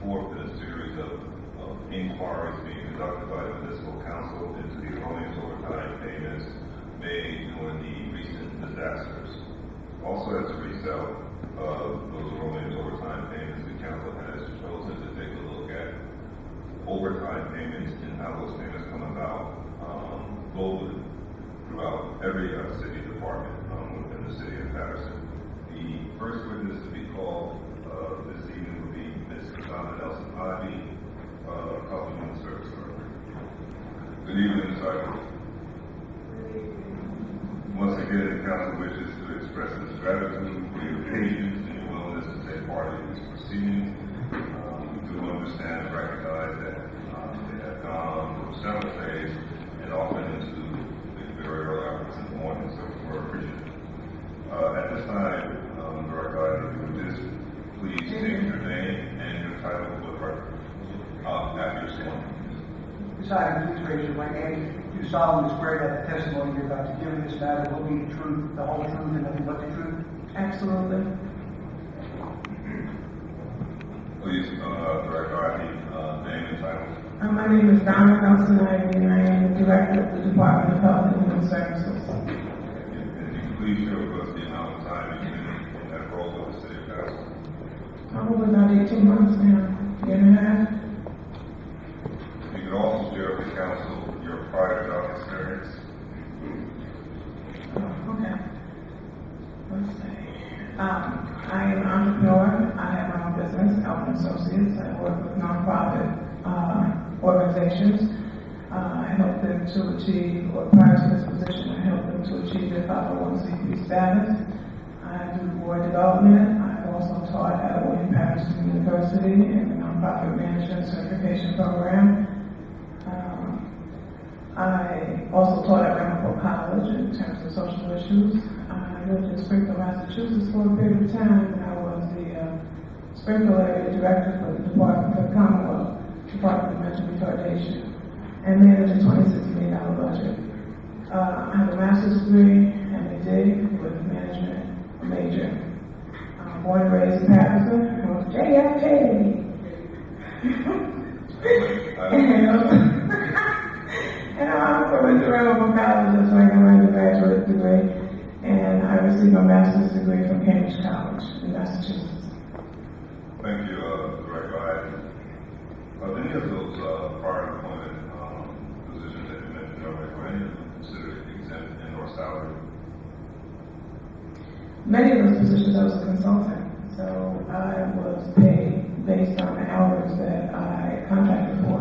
fourth in a series of inquiries being conducted by the municipal council into the erroneous overtime payments made during the recent disasters. Also, as a result of those erroneous overtime payments, the council has chosen to take a look at overtime payments and how those payments come about globally throughout every city department within the city of Paterson. The first witness to be called this evening will be Ms. Donna Ivy, Human Service Director. Good evening, Ms. Ivy. Once again, the council wishes to express its gratitude for your patience and your willingness to take part in these proceedings. We do understand and recognize that they have gone through several days and often into the very early hours in the morning, so we're appreciative. At this time, Director Ivy, if you would just please state your name and your title for the record after your sworn. Ms. Ivy, please raise your right hand. You solemnly swear that the testimony you're about to give in this matter will be the truth, the whole truth, and nothing but the truth? Absolutely. Please, Director Ivy, name and title. My name is Donna Ivy, and I am the Director of the Department of Health and Human Services. And you please share with us the amount of time you've been in that role with the city of Paterson. Probably about 18 months now, year and a half. You could also share with the council your prior job experience. Okay. Let's see. I am an entrepreneur. I have my own business, Alvin Associates. I work with nonprofit organizations. I help them to achieve, or prior to this position, I help them to achieve their 501c3 status. I do board development. I've also taught at William Paterson University in the nonprofit management certification program. I also taught at Mayoral College in terms of social issues. I lived in Springfield, Massachusetts for a period of time, and I was the Springfield area director for the Department of Commonwealth, Department of Mental Retardation, and managed a $26 million budget. I have a master's degree and a MD with management major. Born and raised in Paterson, I was JFK. And I also went to Mayoral College, that's where I got my undergraduate degree, and I received my master's degree from Cambridge College in Massachusetts. Thank you, Director Ivy. Any of those prior employment positions that you mentioned already, were any of them considered exempt and or salary? Many of those positions I was a consultant, so I was paid based on the hours that I contracted for.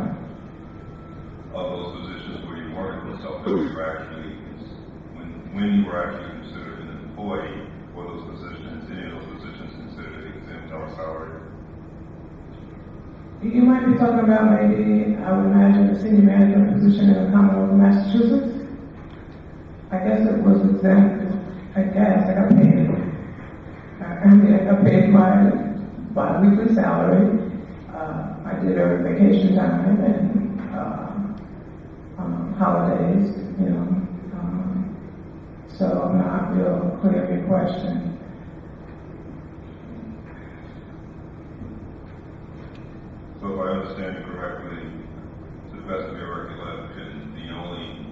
Of those positions where you weren't yourself, you were actually, when you were actually considered an employee for those positions, any of those positions considered exempt or salary? You might be talking about maybe, I would imagine, a senior management position in the Commonwealth of Massachusetts. I guess it was exempt. I guess I got paid. I got paid my weekly salary. I did earn vacation time and holidays, you know. So I'm not real clear on your question. So if I understand you correctly, to the best of your recollection, the only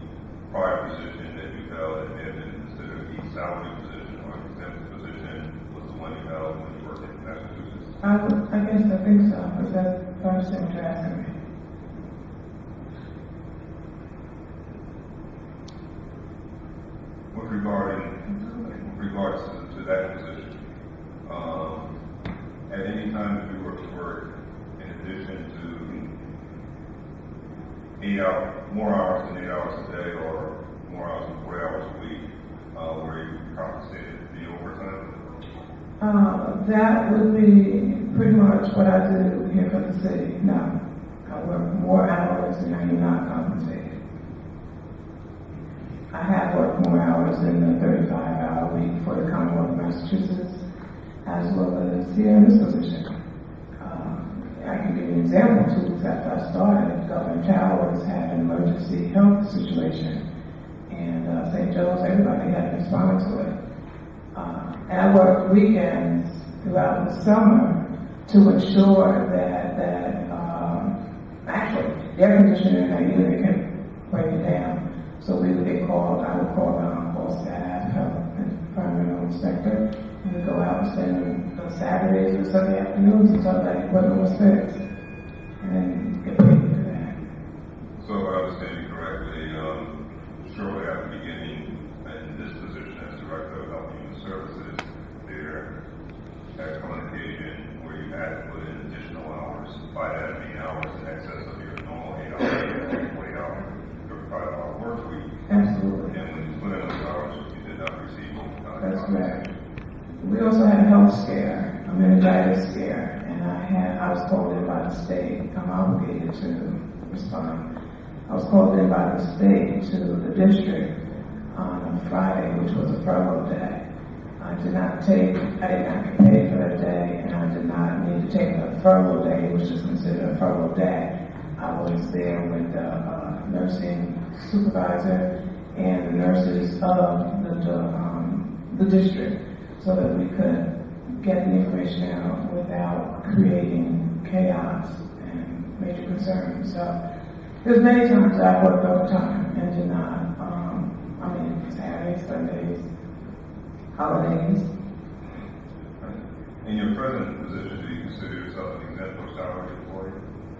prior position that you held that may have been considered the salary position or exempt position was the one you held when you worked in Massachusetts? I guess I think so, because that's the first thing you're asking me. With regards to that position, at any time that you were to work, in addition to more hours than 8 hours a day or more hours than 40 hours a week, were you compensated for the overtime? That would be pretty much what I do here for the city. No, I work more hours and I am not compensated. I have worked more hours than the 35-hour week for the Commonwealth of Massachusetts, as well as here in this position. I can give you an example too, because after I started, Governor Towers had an emergency health situation, and St. Joe's, everybody had to respond to it. And I worked weekends throughout the summer to ensure actually, the air conditioner in our unit kept breaking down. So we would get called, I would call the on-call staff, help, and environmental inspector, and we'd go out and spend on Saturdays or Sunday afternoons until that equipment was fixed. And then get paid for that. So if I understand you correctly, shortly after beginning in this position as Director of Health and Human Services, there has come an occasion where you had to put in additional hours. By that, mean hours in excess of your normal 8 hours, 40 hours, 35-hour work week. Absolutely. And when you put in those hours, you did not receive overtime. That's correct. We also had a health scare, a meningitis scare, and I was called in by the state. I'm obligated to respond. I was called in by the state to the district on a Friday, which was a furlough day. I did not get paid for that day, and I did not need to take a furlough day, which is considered a furlough day. I was there with the nursing supervisor and the nurses of the district so that we could get the information out without creating chaos and major concerns. So there's many times I've worked overtime and did not, Saturdays, Sundays, holidays. In your present position, do you consider yourself an exempt or salary employee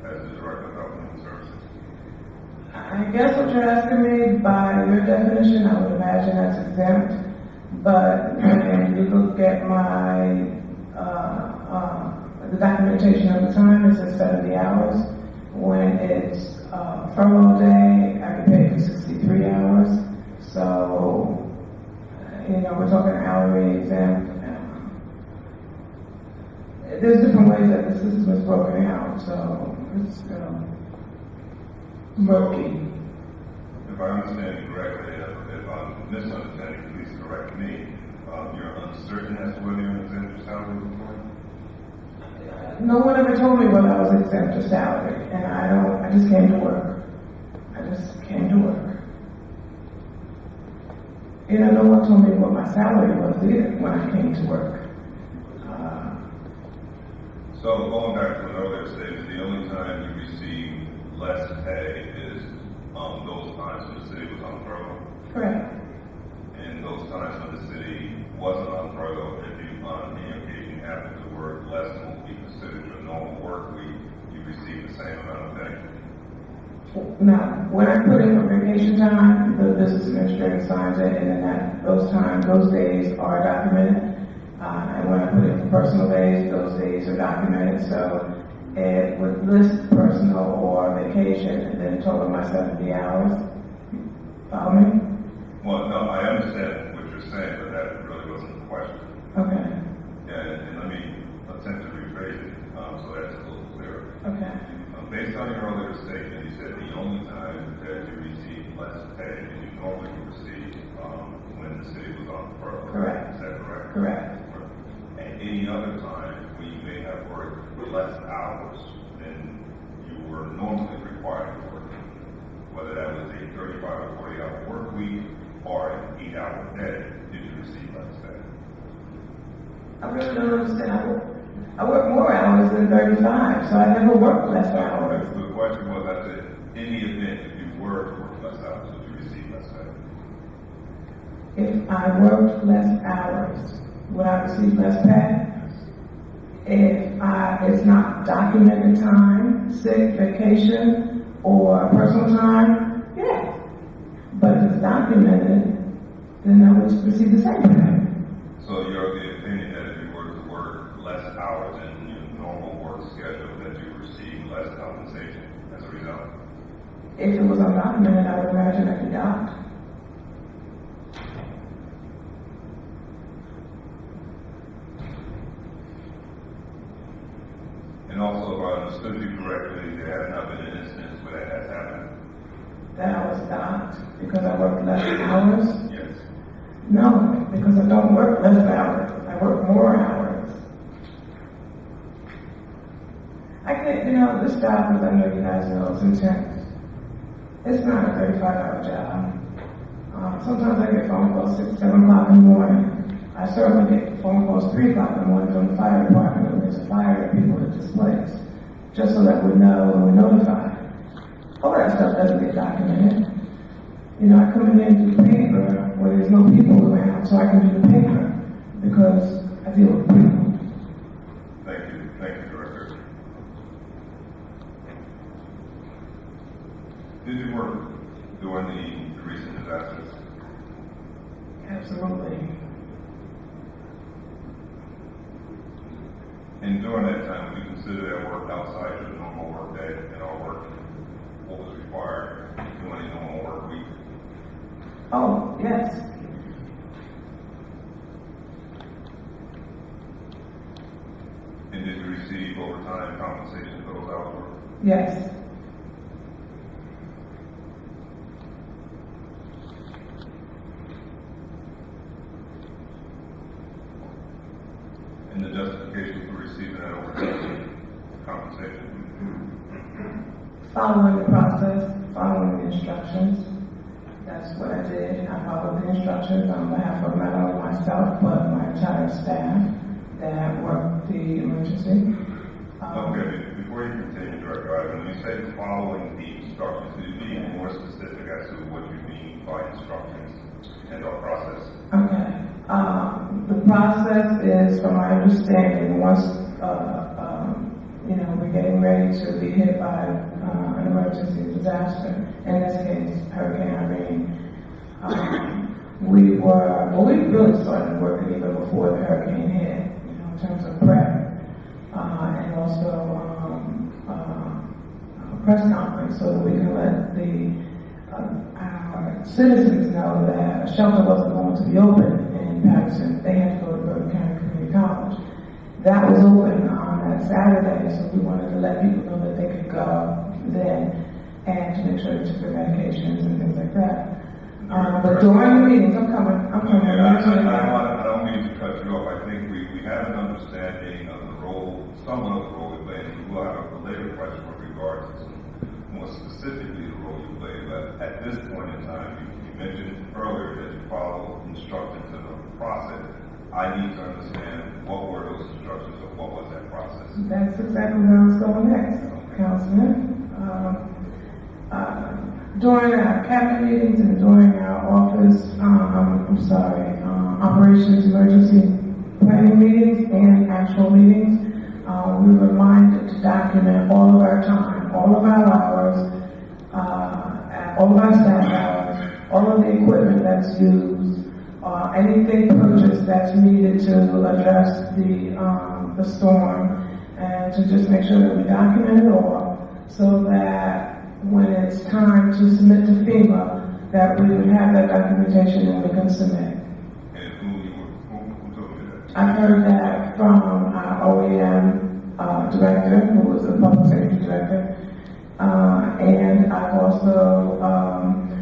as the Director of Health and Human Services? I guess what you're asking me, by your definition, I would imagine that's exempt. But when you look at my the documentation of the time, it says 70 hours. When it's furlough day, I get paid for 63 hours. So, we're talking hourly exempt. There's different ways that the system is broken out, so it's murky. If I understand you correctly, if I'm misunderstanding, please correct me. You're uncertain as to whether you're an exempt or salary employee? No one ever told me whether I was exempt or salary, and I just came to work. I just came to work. No one told me what my salary was either when I came to work. So going back to an earlier statement, the only time you receive less pay is those times when the city was on furlough. Correct. And those times when the city wasn't on furlough, if you on any occasion happened to work less than what we considered your normal work week, you receive the same amount of pay. Now, when I put in for vacation time, the business administrator signs it, and then those days are documented. And when I put in for personal days, those days are documented. So it would list personal or vacation, and then total my 70 hours. Follow me? Well, no, I understand what you're saying, but that really wasn't the question. Okay. Yeah, and let me attempt to rephrase it so that's a little clearer. Okay. Based on your earlier statement, you said the only time that you receive less pay than you normally receive when the city was on furlough. Correct. Is that correct? Correct. At any other time when you may have worked less hours than you were normally required to work, whether that was a 35 or 40 hour work week or an 8-hour day, did you receive less pay? I really don't understand. I work more hours than 35, so I never worked less hours. The question was, I said, in the event if you were to work less hours, would you receive less pay? If I worked less hours, would I receive less pay? If it's not documented time, sick, vacation, or personal time, yeah. But if it's documented, then I would receive the same pay. So you're of the opinion that if you were to work less hours than your normal work schedule, that you receive less compensation as a result? If it was undocumented, I would imagine I'd be docked. And also, if I understood you correctly, there has not been an instance where that has happened? That I was docked because I worked less hours? Yes. No, because I don't work less hours. I work more hours. I can't, this job, as I know you guys know, is intense. It's not a 35-hour job. Sometimes I get phone calls 6, 7 o'clock in the morning. I certainly get phone calls 3 o'clock in the morning from the fire department when there's a fire and people just so that we know and we're notified. All that stuff doesn't get documented. You know, I come in there and do paper where there's no people around, so I can do the paper because I deal with people. Thank you, Director. Did you work during the recent disasters? Absolutely. And during that time, would you consider that work outside your normal work day and our work? What was required during a normal work week? Oh, yes. And did you receive overtime compensation for those hours worked? Yes. And the justification for receiving that overtime compensation? Following the process, following the instructions. That's what I did. I followed the instructions on behalf of not only myself, but my entire staff that worked the emergency. Okay, before you continue, Director Ivy, when you say following the instructions, could you be more specific as to what you mean by instructions and our process? Okay. The process is, from my understanding, once we're getting ready to be hit by an emergency disaster, in this case, Hurricane Irene, we really started working even before the hurricane hit, in terms of prep, and also press conference so that we can let our citizens know that a shelter wasn't going to be open in Paterson. They had to go to Bergen County Community College. That was open on that Saturday, so we wanted to let people know that they could go then and to make sure they took their medications and things like that. But during the meetings, I'm coming. I don't mean to cut you off. I think we have an understanding of the role, somewhat of the role we play, and we will have a later question with regards to more specifically the role you play. But at this point in time, you mentioned earlier that you follow instructions in the process. I need to understand what were those instructions or what was that process? That's exactly where I was going next, Councilman. During our cabinet meetings and during our office, operations emergency planning meetings and actual meetings, we were reminded to document all of our time, all of our hours, all of our staff hours, all of the equipment that's used, anything purchased that's needed to address the storm, and to just make sure that we document it all so that when it's time to submit to FEMA, that we would have that documentation and we can submit. And who told you that? I heard that from our OEM director, who was the public safety director, and I've also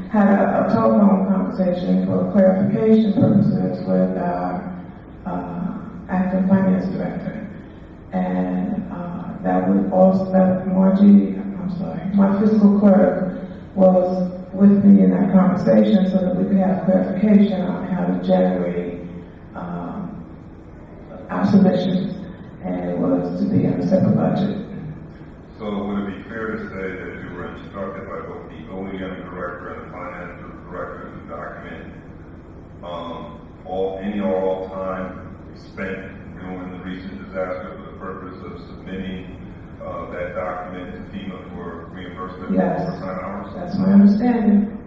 had a telephone conversation for clarification purposes with our acting finance director. And my fiscal clerk was with me in that conversation so that we could have clarification on how to generate our submissions, and it was to be in a separate budget. So would it be fair to say that you were instructed by both the OEM director and the finance director to document all time spent during the recent disaster for the purpose of submitting that document to FEMA for reimbursement Yes. for overtime hours? That's my understanding.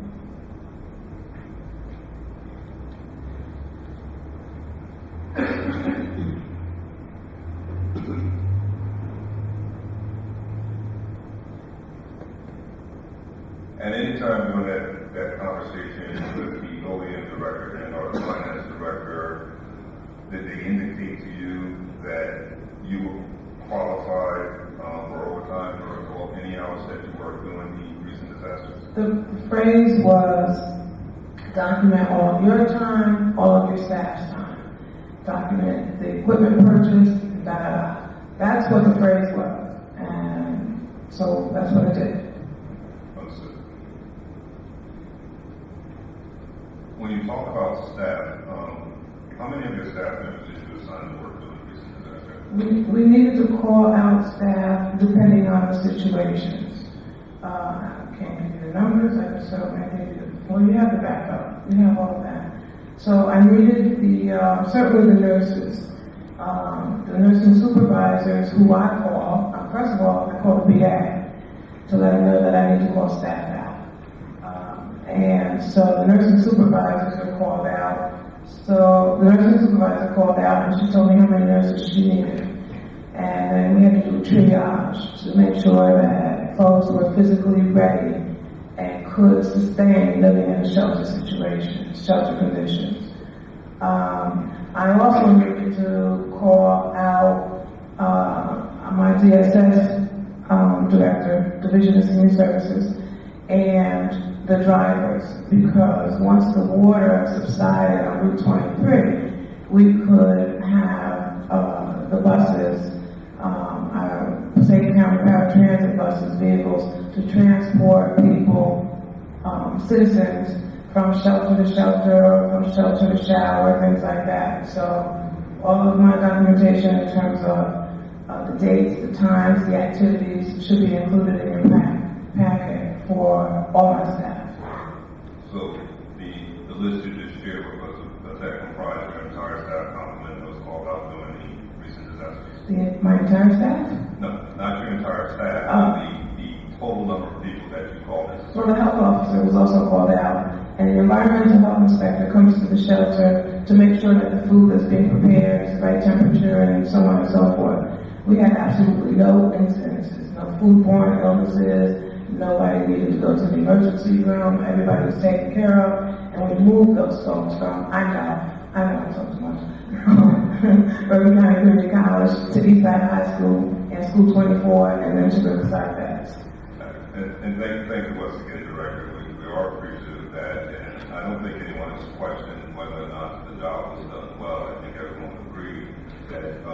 At any time during that conversation with the OEM director and or the finance director, did they indicate to you that you were qualified for overtime or any hours that you worked during the recent disasters? The phrase was document all of your time, all of your staff's time. Document the equipment purchase, da-da-da. That's what the phrase was. And so that's what I did. Understood. When you talk about staff, how many of your staff members did you assign to work during the recent disaster? We needed to call out staff depending on the situations. I can't give you the numbers, I just certainly gave you well, you have the backup, you have all of that. So I needed certainly the nurses, the nursing supervisors who I call. First of all, I call the BA to let them know that I need to call staff out. And so the nursing supervisors are called out. So the nursing supervisor called out and she told me how many nurses she needed. And then we had to do a triage to make sure that folks were physically ready and could sustain living in a shelter situation, shelter conditions. I also needed to call out my DSS director, Division of Senior Services, and the drivers, because once the water subsided on Route 23, we could have the buses, our safe county paratransit buses, vehicles to transport people, citizens, from shelter to shelter, from shelter to shower, things like that. So all of my documentation in terms of the dates, the times, the activities should be included in your packet for all my staff. So the list you just shared with us, does that comprise your entire staff complement that was called out during the recent disasters? My entire staff? No, not your entire staff, the total number of people that you called in. Well, the health officer was also called out, and the environmental health inspector comes to the shelter to make sure that the food that's being prepared is the right temperature and so on and so forth. We had absolutely no incidences, no foodborne illnesses, nobody needed to go to the emergency room, everybody was taken care of, and we moved those folks from, I know I talk too much, Bergen County Community College to Eastside High School and School 24, and then to Riverside Vets. And thank you once again, Director. We are appreciative of that, and I don't think anyone is questioning whether or not the job was done well. I think everyone agreed that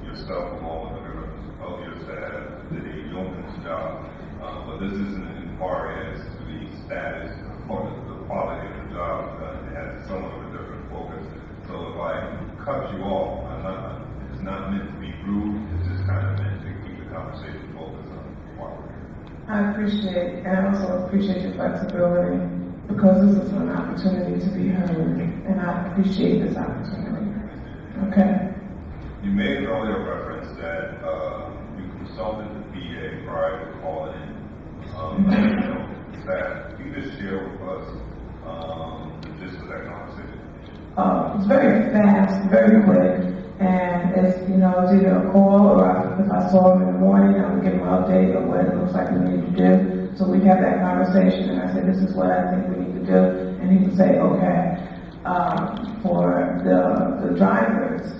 yourself, along with the members of your staff, did a yeoman's job. But this isn't an inquiry as to the status or the quality of the job done. It has somewhat of a different focus. So if I cut you off, it's not meant to be rude. It's just kind of meant to keep the conversation focused on quality. I appreciate, and I also appreciate your flexibility, because this is an opportunity to be heard, and I appreciate this opportunity. Okay? You made an earlier reference that you consulted the PA prior to calling in staff. Can you just share with us the gist of that conversation? It's very fast, very quick, and it's, it's either a call or if I saw him in the morning, I would give him an update of what it looks like we need to do. So we'd have that conversation, and I said, this is what I think we need to do, and he would say, okay. For the drivers,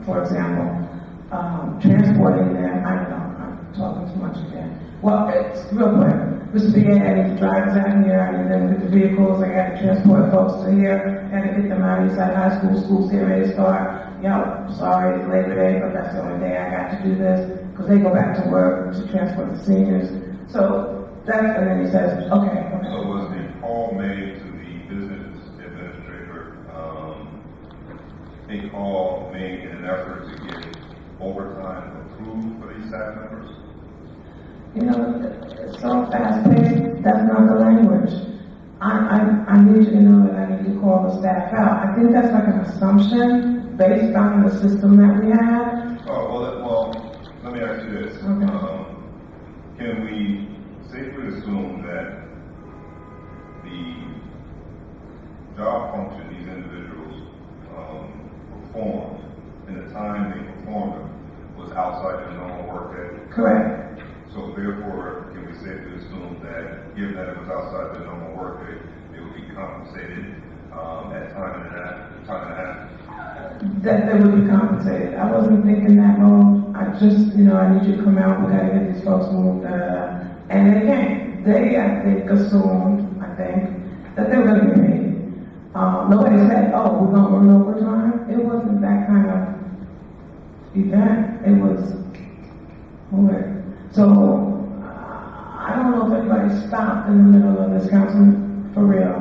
for example, transporting them, I don't know, I'm talking too much again. Well, it's real quick. Mr. BA, I need the drivers out here, I need them to get the vehicles, I got to transport folks to here, I got to get them out of Eastside High School, school's getting ready to start. Sorry, it's Labor Day, but that's the only day I got to do this, because they go back to work to transport the seniors. So that's, and then he says, okay. So was the call made to the business administrator, a call made in an effort to get overtime approved for these staff members? It's so fast-paced, that's not the language. I need you to know that I need to call the staff out. I think that's like an assumption based on the system that we have. Well, let me ask you this. Okay. Can we safely assume that the job function these individuals performed in the time they performed them was outside their normal work day? Correct. So therefore, can we safely assume that given that it was outside their normal work day, they would be compensated at time and a half? That they would be compensated. I wasn't thinking that mode. I just, I need you to come out, we gotta get these folks moved, and they came. They, I think, assumed, that they were gonna get paid. Nobody said, oh, we're gonna run overtime. It wasn't that kind of event. It was weird. So, I don't know if anybody stopped in the middle of this council, for real,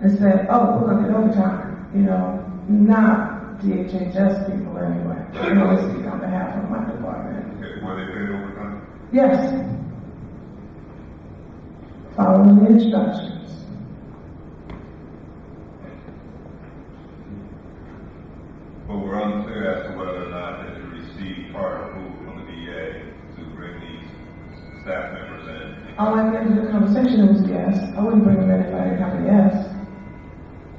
and said, oh, we're gonna get overtime. Not DHHS people anyway. I can only speak on behalf of my department. Okay, were they paid overtime? Yes. Following the instructions. But we're unclear as to whether or not that you received prior approval from the VA to bring these staff members in. All at the end of the conversation was yes. I wouldn't bring them in if I didn't have a yes.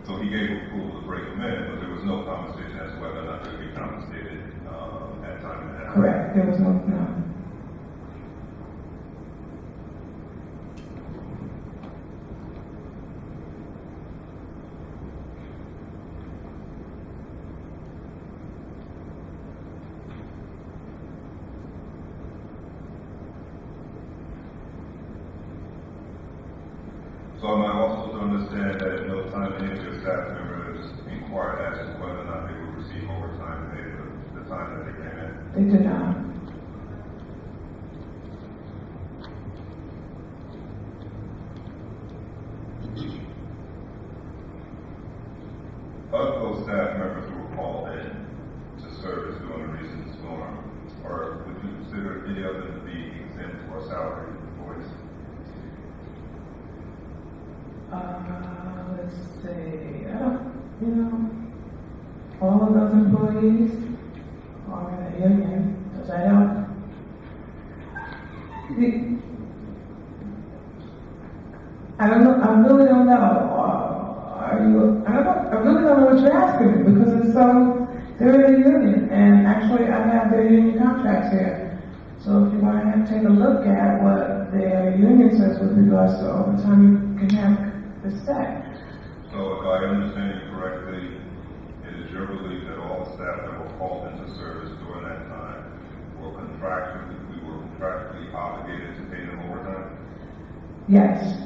So he gave approval to bring them in, but there was no conversation as to whether or not they would be compensated at time and a half. Correct. There was no. So am I also to understand that at no time any of your staff members inquired as to whether or not they would receive overtime pay for the time that they came in? They did not. Of those staff members who were called in to service during a recent storm, or would you consider any of them to be exempt or salary employees? Let's see. All of those employees are in the union. Does that help? I don't know. I really don't know. I really don't know what you're asking me because it's so. They're in the union, and actually, I have their union contracts here. So if you want to take a look at what their union says with regards to overtime, you can have this set. So if I understand you correctly, it is your belief that all the staff that were called into service during that time we were contractually obligated to pay them overtime? Yes,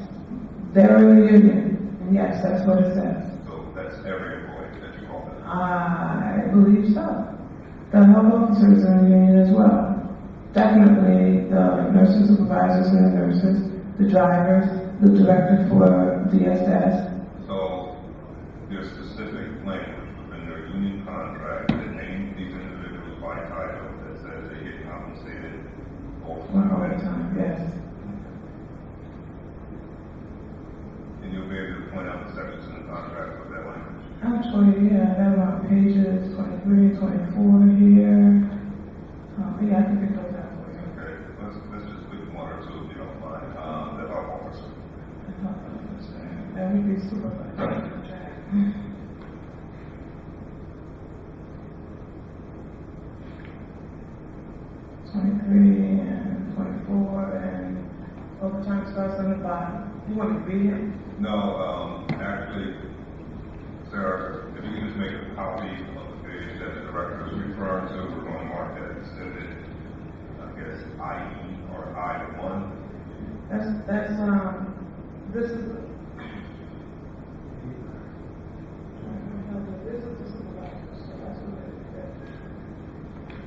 they're in the union, and yes, that's what it says. So that's every employee that you called in? I believe so. The health officers are in the union as well. Definitely the nurses supervisors and the nurses, the drivers, the director for DSS. So there's specific language within their union contract that names these individuals by title that says they get compensated All overtime. the time, yes. And you'll be able to point out the sections in the contract with that language. Actually, yeah, I have on pages 23, 24 here. Yeah, I can pick those out for you. Okay, let's just pick one or two if you don't mind. The health officer. That would be supervisor. 23 and 24, and overtime starts on the bottom. You want me to read it? No, actually, Sarah, if you can just make a copy of the page that the director is referring to, we're going to mark that exhibit, I guess, IE or I1. This is the supervisor, so that's what it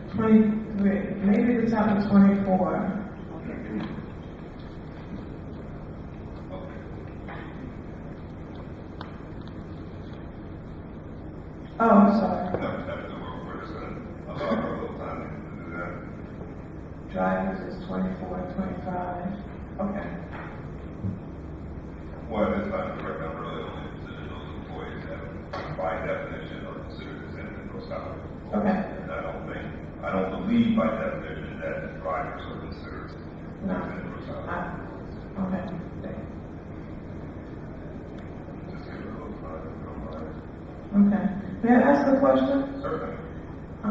is. 23, maybe the top of 24. Oh, I'm sorry. We're just going to allow her a little time to do that. Drivers is 24 and 25. Okay. Well, it's not correct. I'm really only consider those employees that, by definition, are considered exempt or salary. Okay. And I don't believe by definition that drivers are considered No. exempt or salary. Okay. Just give her a little time, if you don't mind. Okay. May I ask a question? Certainly. I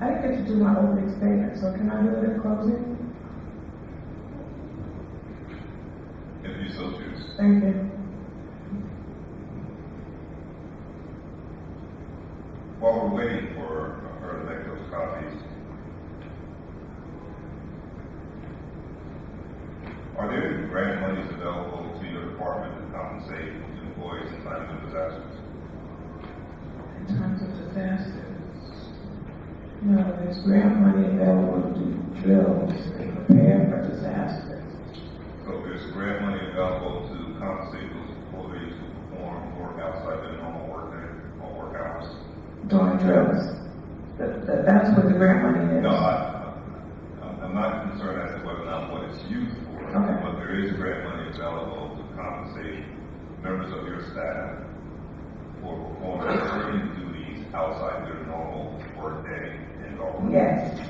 didn't get to do my opening statement, so can I do it in closing? If you so choose. Thank you. While we're waiting for her to make those copies, are there any grant monies available to your department to compensate employees in times of disasters? In times of disasters, no, there's grant money available to do drills and prepare for disasters. So there's grant money available to compensate those employees who perform work outside their normal work day or work hours? doing drills. That's what the grant money is. No, I'm not concerned as to whether or not what it's used for, Okay. but there is grant money available to compensate members of your staff for performing certain duties outside their normal work day and all. Yes.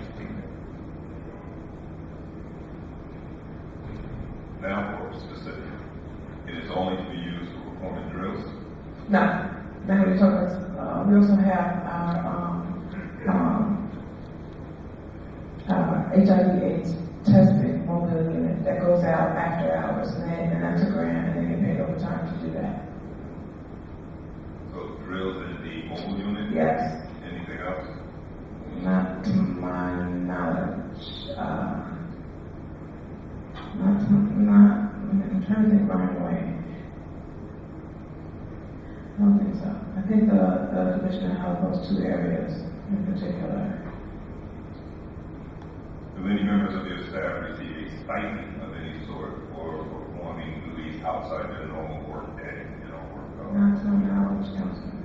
Now for specific, it is only to be used for performing drills. No. Now we also have our HIV/AIDS testing mobile unit that goes out after hours, and that's a grant, and they get paid overtime to do that. So drills in the mobile unit. Yes. Anything else? Not to my knowledge. I'm trying to think right away. I don't think so. I think the commissioner held those two areas in particular. Do any members of your staff receive a stipend of any sort for performing duties outside their normal work day and work hours? Not to my knowledge, Councilman.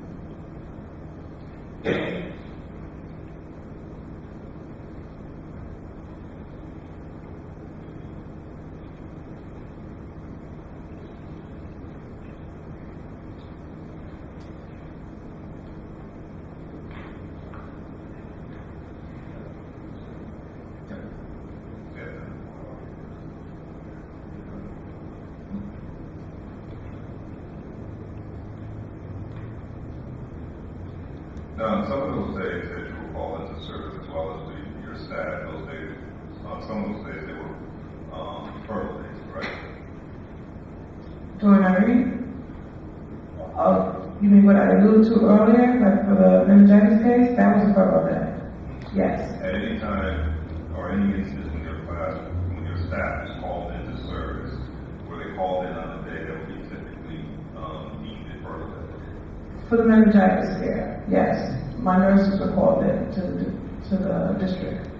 Now, on some of those days that you were called into service as well as your staff, those days, on some of those days they were furlough days, right? During our reading? Oh, you mean what I alluded to earlier, like for the meningitis case? That was a furlough day. Yes. At any time or any instance when your class, when your staff is called into service, were they called in on a day that would be typically deemed a furlough day? For the meningitis scare, yes. My nurses were called in to the district.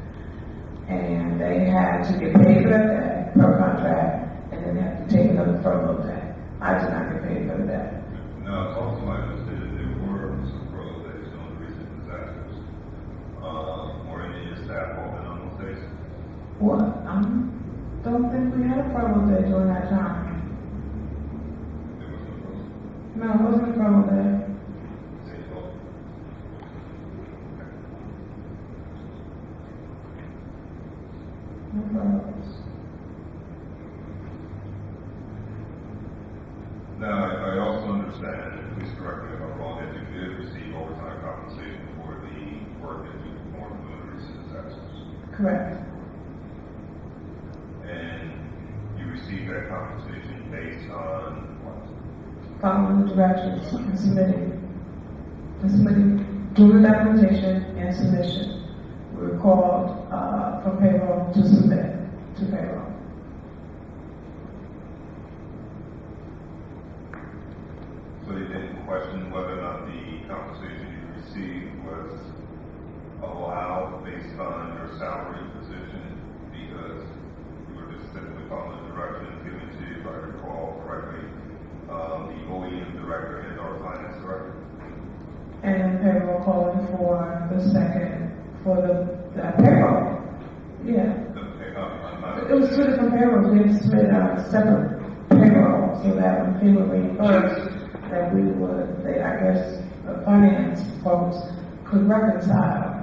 And they had to get paid for that day per contract, and then they had to take another furlough day. I did not get paid for the day. Now, it's also my understanding that there were some furlough days on the recent disasters. Or any of your staff called in on those days? What? Don't think we had a furlough day during that time. There was no furlough. No, it wasn't a furlough day. Same thought. No furloughs. Now, I also understand, and please correct me if I'm wrong, that you did receive overtime compensation for the work that you performed during the recent disasters. Correct. And you received that compensation based on what? Following the directions and submitting, doing the documentation and submission. We were called for payroll to submit to payroll. So you didn't question whether or not the compensation you received was allowed based on your salary position because you were just simply following directions given to you, if I recall correctly, the OEM director and our finance director? And payroll calling for the second, for the payroll. Yeah. It was two different payrolls. We had to submit a separate payroll so that when FEMA reimbursed, that we would, I guess, the finance folks could reconcile.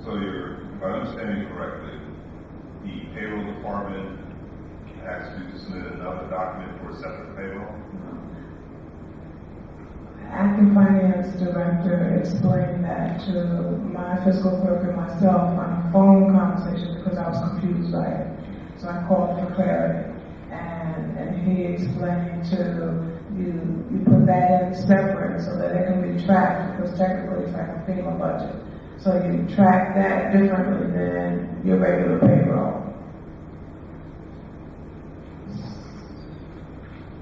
So if I understand you correctly, the payroll department asked you to submit another document for a separate payroll? Acting finance director explained that to my fiscal clerk and myself on a phone conversation because I was confused by it. So I called for clarity. And he explained to you put that in separate so that it can be tracked because technically it's like a FEMA budget. So you track that differently than your regular payroll.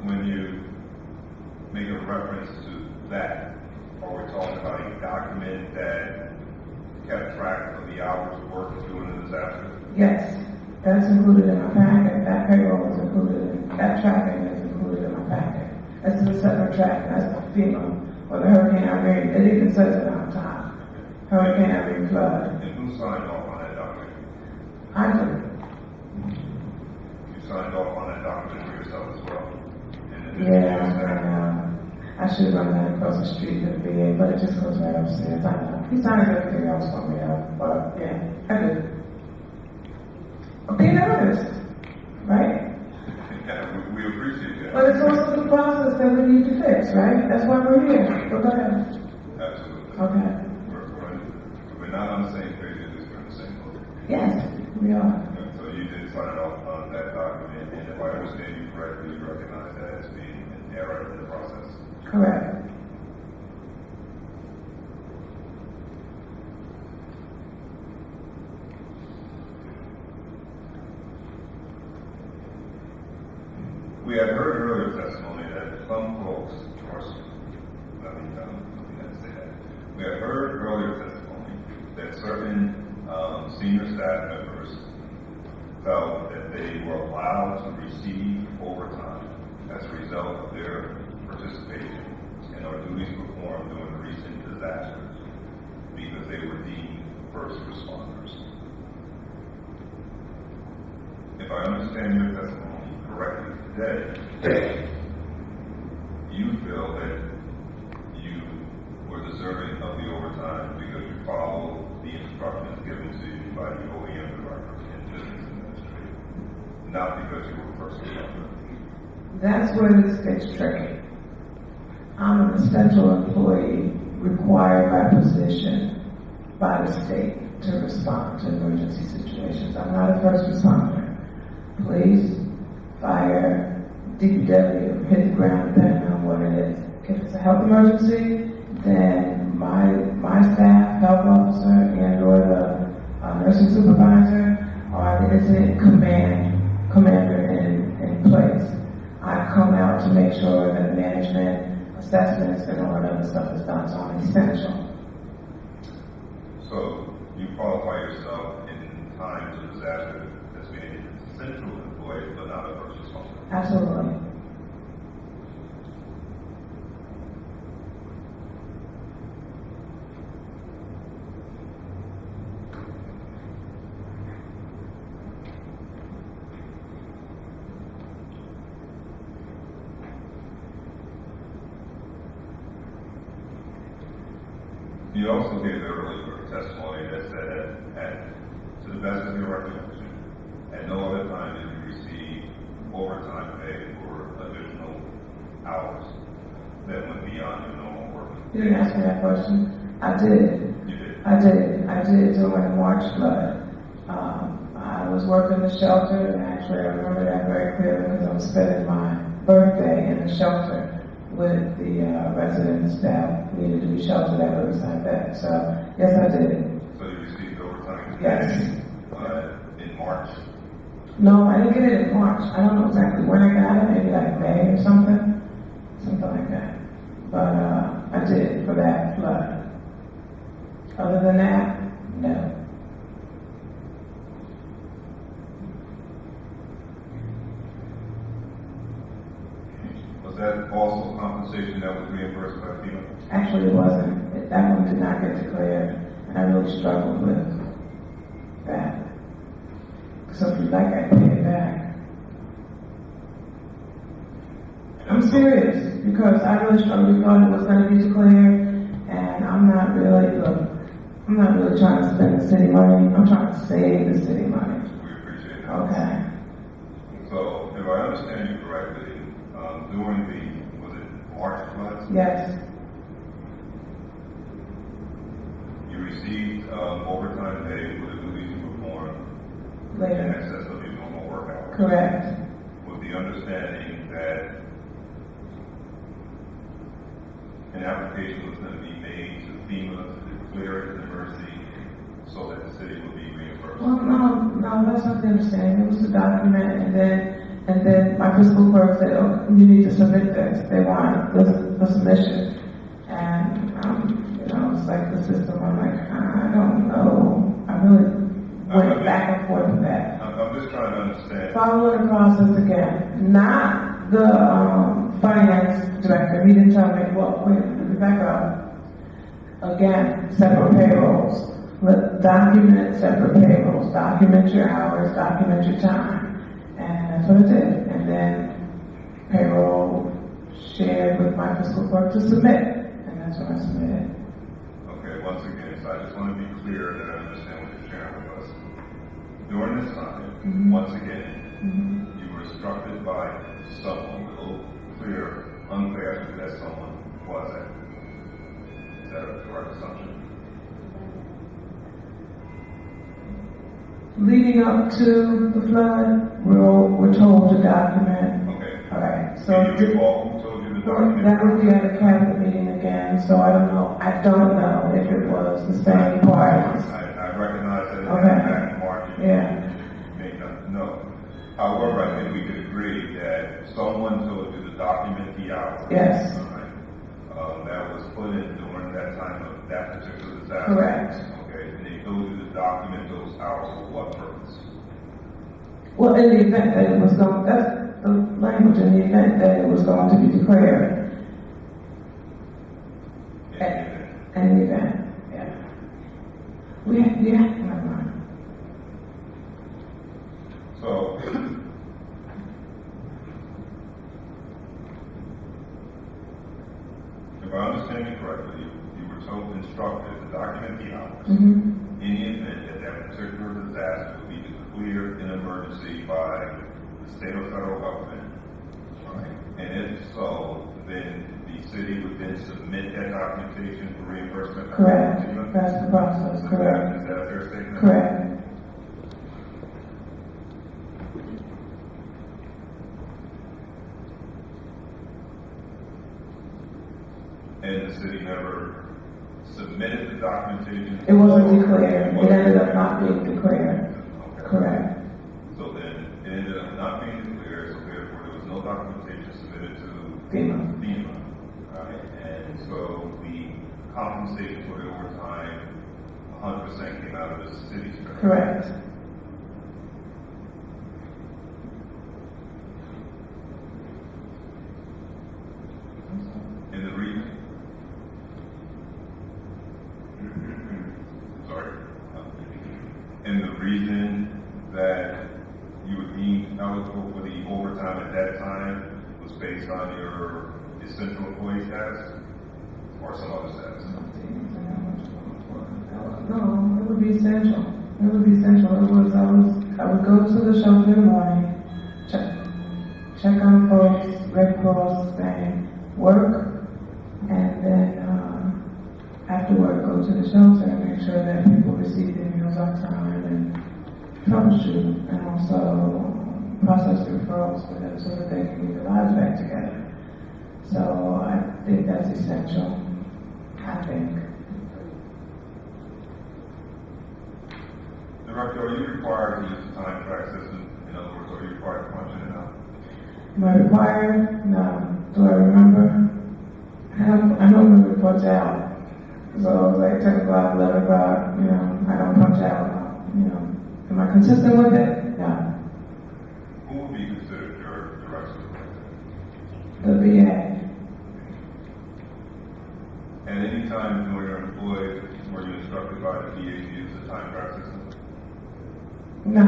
When you make a reference to that, are we talking about a document that kept track of the hours worked during the disaster? Yes, that's included in my packet. That payroll is included in, that tracking is included in my packet. That's a separate track, that's FEMA, or the Hurricane Irene, it even says it on top. Hurricane Irene flood. And who signed off on that document? I do. You signed off on that document for yourself as well? Yeah, I should run that across the street to the VA, but it just goes right upstairs. I know. He signs everything else for me, but yeah, I do. I'm being honest, right? Yeah, we appreciate that. But it's also the process that we need to fix, right? That's why we're here. Go ahead. Absolutely. Okay. We're not on the same page, we're in the same boat. Yes, we are. So you did sign off on that document, and if I understand you correctly, you recognize that as being an error in the process. Correct. We had heard earlier testimony that some folks, let me not say that. We had heard earlier testimony that certain senior staff members felt that they were allowed to receive overtime as a result of their participation in our duties performed during the recent disasters because they were deemed first responders. If I understand your testimony correctly today, you feel that you were deserving of the overtime because you followed the instructions given to you by the OEM director and business administrator, not because you were first responder. That's where this gets tricky. I'm an essential employee required by position by the state to respond to emergency situations. I'm not a first responder. Police, fire, DPW, hit the ground depending on what it is. If it's a health emergency, then my staff, health officer, and or the nursing supervisor are the incident commander in place. I come out to make sure that management assessments and all that other stuff is done, so I'm essential. So you qualify yourself in times of disaster as being an essential employee, but not a first responder. Absolutely. You also gave earlier testimony that said that, to the best of your recollection, at no other time did you receive overtime pay for additional hours that went beyond your normal work. You didn't ask me that question. I did. You did. I did during the March flood. I was working the shelter, and actually I remember that very clearly because I was spending my birthday in the shelter with the residents that needed to be sheltered at Riverside Vet. So, yes, I did. So you received overtime Yes. in March? No, I didn't get it in March. I don't know exactly when I got it, maybe like May or something like that. But I did for that flood. Other than that, no. Was that also compensation that was reimbursed by FEMA? Actually, it wasn't. That one did not get declared, and I really struggled with that. So if you'd like, I pay it back. I'm serious, because I really struggled. Thought it was going to be declared, and I'm not really trying to spend the city money. I'm trying to save the city money. We appreciate that. Okay. So, if I understand you correctly, during the, was it March floods? Yes. You received overtime pay for the duties you performed in Later. excess of your normal work hours. Correct. With the understanding that an application was going to be made to FEMA to declare it an emergency so that the city would be reimbursed. Well, no, that's not the understanding. It was a document, and then my fiscal clerk said, "Oh, you need to submit this." They want the submission, and it's like the system. I'm like, I don't know. I really went back and forth with that. I'm just trying to understand. Following the process again, not the finance director, he didn't tell me what, wait, back up. Again, separate payrolls. Document separate payrolls, document your hours, document your time. And that's what I did. And then payroll shared with my fiscal clerk to submit. And that's what I submitted. Okay, once again, so I just want to be clear that I understand what you're sharing with us. During this time, once again, you were instructed by someone, a little unclear as to that someone was that. Is that a correct assumption? Leading up to the flood, we're told to document. Okay. All right. So Can you recall who told you to document? that would be at a cabinet meeting again. So I don't know. I don't know if it was the same parties. I recognize that it Okay. happened back in March. Yeah. You may not know. However, I think we could agree that someone told you to document the hours. Yes. All right. That was put in during that time of that particular disaster. Correct. Okay. And they told you to document those hours for what purpose? Well, in the event that it was going, that's the language, in the event that it was going to be declared. In the event, yeah. Never mind. So, if I understand you correctly, you were told, instructed to document the hours in the event that that particular disaster would be declared an emergency by the state or federal government. Right. And if so, then the city would then submit that documentation for reimbursement. Correct. That's the process. Correct. Is that a fair statement? Correct. And the city never submitted the documentation? It wasn't declared. It ended up not being declared. Okay. Correct. So then, it ended up not being declared, so therefore there was no documentation submitted to FEMA. Right? And so the compensation for the overtime, 100% came out of the city's budget. Correct. And the reason? Sorry. And the reason that you were deemed eligible for the overtime at that time was based on your essential employee status or some other status? No, it would be essential. It would be essential. I would go to the shelter in the morning, check on folks, Red Cross thing, work, and then after work go to the shelter and make sure that people receive their meals on time and troubleshoot and also process referrals for them so that they can get their lives back together. So I think that's essential. I think. Director, are you required to use the time track system? In other words, are you required to punch in and out? Am I required? No. Do I remember? I don't remember to punch out. So like 10 o'clock, 11 o'clock, I don't punch out. Am I consistent with it? No. Who would be considered your direct supervisor? The VA. At any time when you're employed, were you instructed by the VA to use the time track system? No.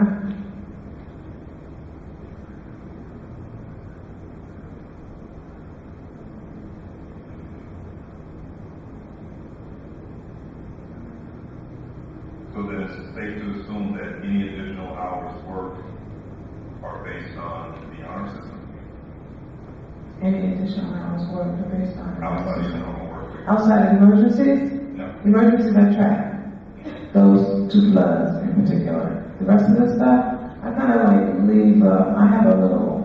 So then it's safe to assume that any additional hours worked are based on the honor system? Any additional hours work are based on Outside of your normal work week? outside of emergencies? No. Emergencies I track. Those two floods in particular. The rest of the stuff, I kind of like leave, I have a little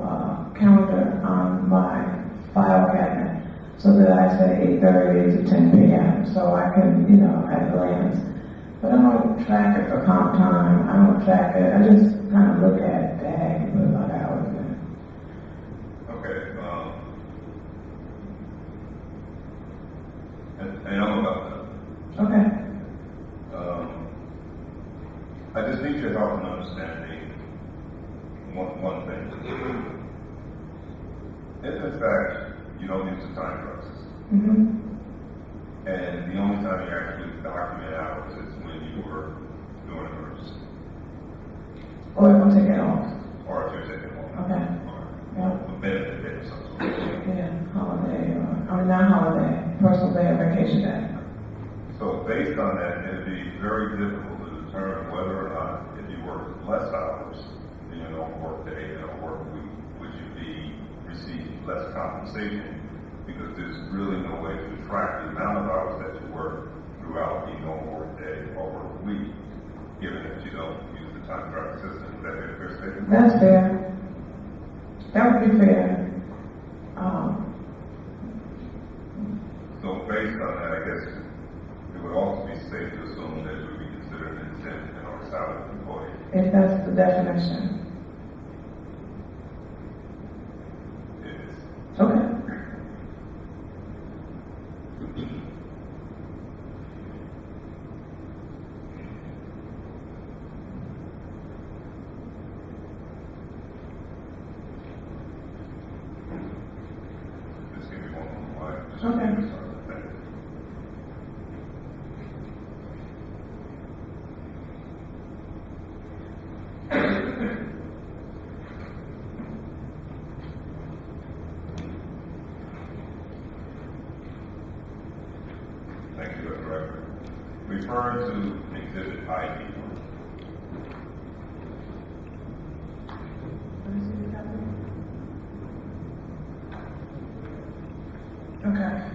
calendar on my file cabinet so that I say 8:30 to 10 p.m. so I can, at a glance. But I don't track it for comp time. I don't track it. I just kind of look at the heck and put a lot of hours in. Okay. And I'm about that. Okay. I just need your help in understanding one thing. If in fact you don't use the time card system. Mm-hmm. And the only time you actually document hours is when you were doing emergency. Or if I'm taking off. Or if you're taking off. Okay. Or Yeah. a benefit day of some sort. Yeah, holiday, not holiday, personal day or vacation day. So based on that, it'd be very difficult to determine whether or not if you work less hours in your normal work day and a work week, would you be receiving less compensation? Because there's really no way to track the amount of hours that you work throughout the normal work day or work week, given that you don't use the time tracking system. Would that be a fair statement? That's fair. That would be fair. So based on that, I guess it would also be safe to assume that you would be considered an exempt or salaried employee. If that's the definition. It is. Okay. Just give me one more slide. Just Okay. give me some. Thank you. Thank you, Director. Referring to Exhibit ID. Okay.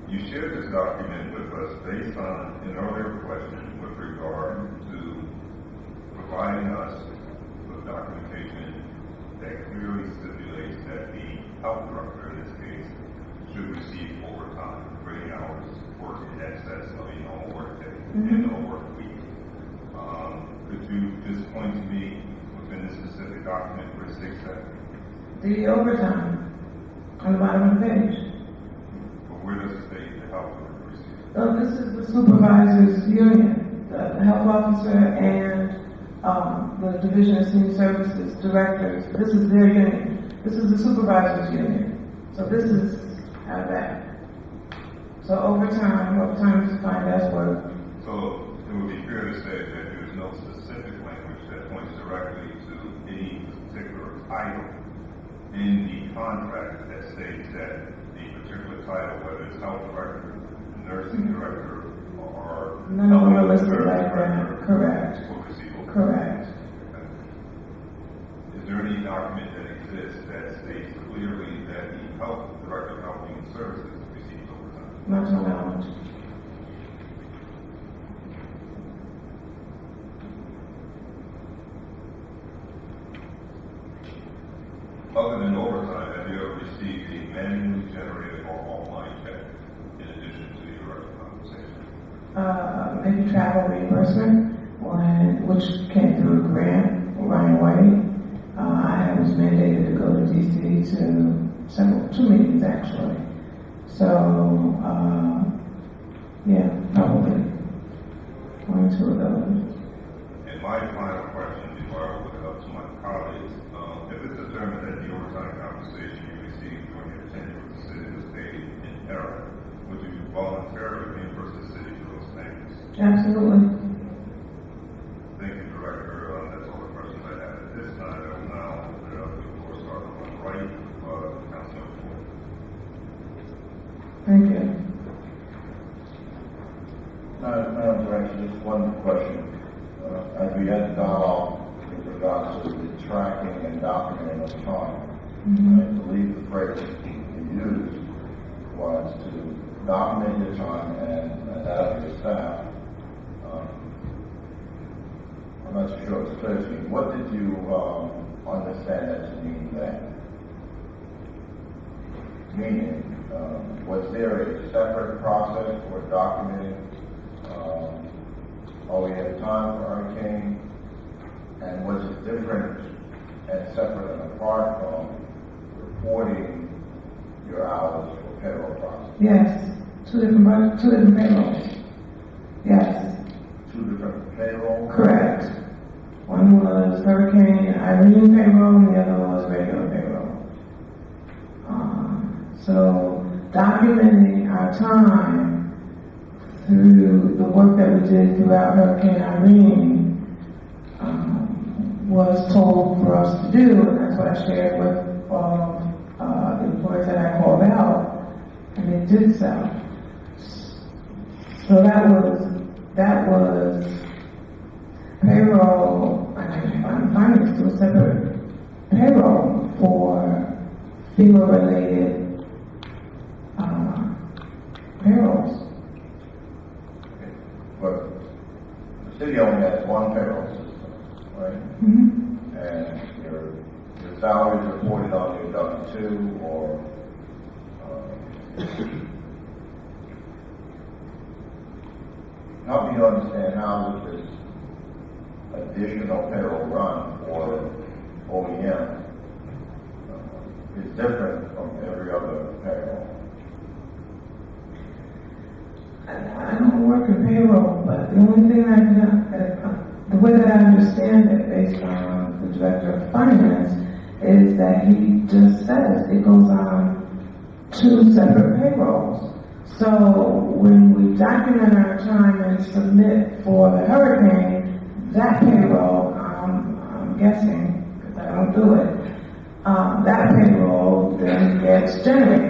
You shared this document with us based on an earlier question with regard to providing us with documentation that clearly stipulates that the health director, in this case, should receive overtime for the hours worked in excess of a normal work day and no work week. Could you just point to me within this specific document where it states that? The overtime on the bottom of the page. But where does it state the health director receives? So this is the supervisors union, the health officer and the division of senior services directors. This is their union. This is the supervisors union. So this is out of that. So overtime is defined as work. So it would be fair to say that there's no specific language that points directly to any particular title in the contract that states that the particular title, whether it's health director, nursing director, or None of them are listed service like that. director, Correct. will receive overtime. Correct. Is there any document that exists that states clearly that the health director of health and human services receives overtime? Not to my knowledge. Other than overtime, have you ever received a manually generated or offline check in addition to your regular compensation? Maybe travel reimbursement, which came through a grant right away. I was mandated to go to DC to 2 meetings actually. So, yeah, probably 1 or 2 of those. And my final question before I open it up to my colleagues, if it's determined that the overtime compensation you received during your tenure with the city was paid in error, would you voluntarily reimburse the city for those payments? Absolutely. Thank you, Director. That's all the questions I have at this time. I will now open it up to the floor, starting on the right, Councilman Ford. Thank you. Madam Director, just one question. As we had the dialogue with regards to the tracking and documenting of time, I believe the phrase you used was to document your time and that of your staff. I'm not so sure it's clear to me. What did you understand that to mean then? Meaning, was there a separate process for documenting all we had time for hurricane? And was it different and separate and apart from reporting your hours for payroll process? Yes. Two different payrolls. Yes. 2 different payroll? Correct. One was Hurricane Irene payroll and the other one was regular payroll. So documenting our time through the work that we did throughout Hurricane Irene was told for us to do, and that's what I shared with all of the employees that I called out, and they did so. So that was payroll, and finance to a separate payroll for FEMA-related payrolls. But the city only has one payroll system, right? Mm-hmm. And your salary is reported on your W-2 or help me to understand how this additional payroll run for OEM is different from every other payroll. I don't work in payroll, but the only thing the way that I understand it, based on the director of finance, is that he just says it goes on 2 separate payrolls. So when we document our time and submit for the hurricane, that payroll, I'm guessing, because I don't do it, that payroll then gets generated.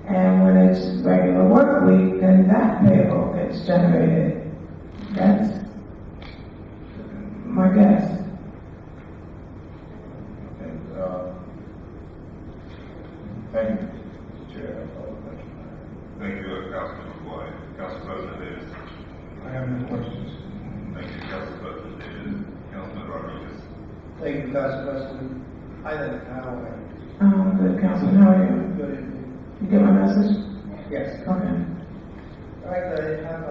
And when it's regular work week, then that payroll gets generated. That's my guess. And, thank you, Mr. Chair. That's all the questions I have. Thank you, Councilman White. Council President Davis. I have no questions. Thank you, Council President Davis. Councilman Rodriguez. Thank you, Council President. Hi there, how are you? Good, Councilman. How are you? Good evening. You get my message? Yes. Okay. All right, I have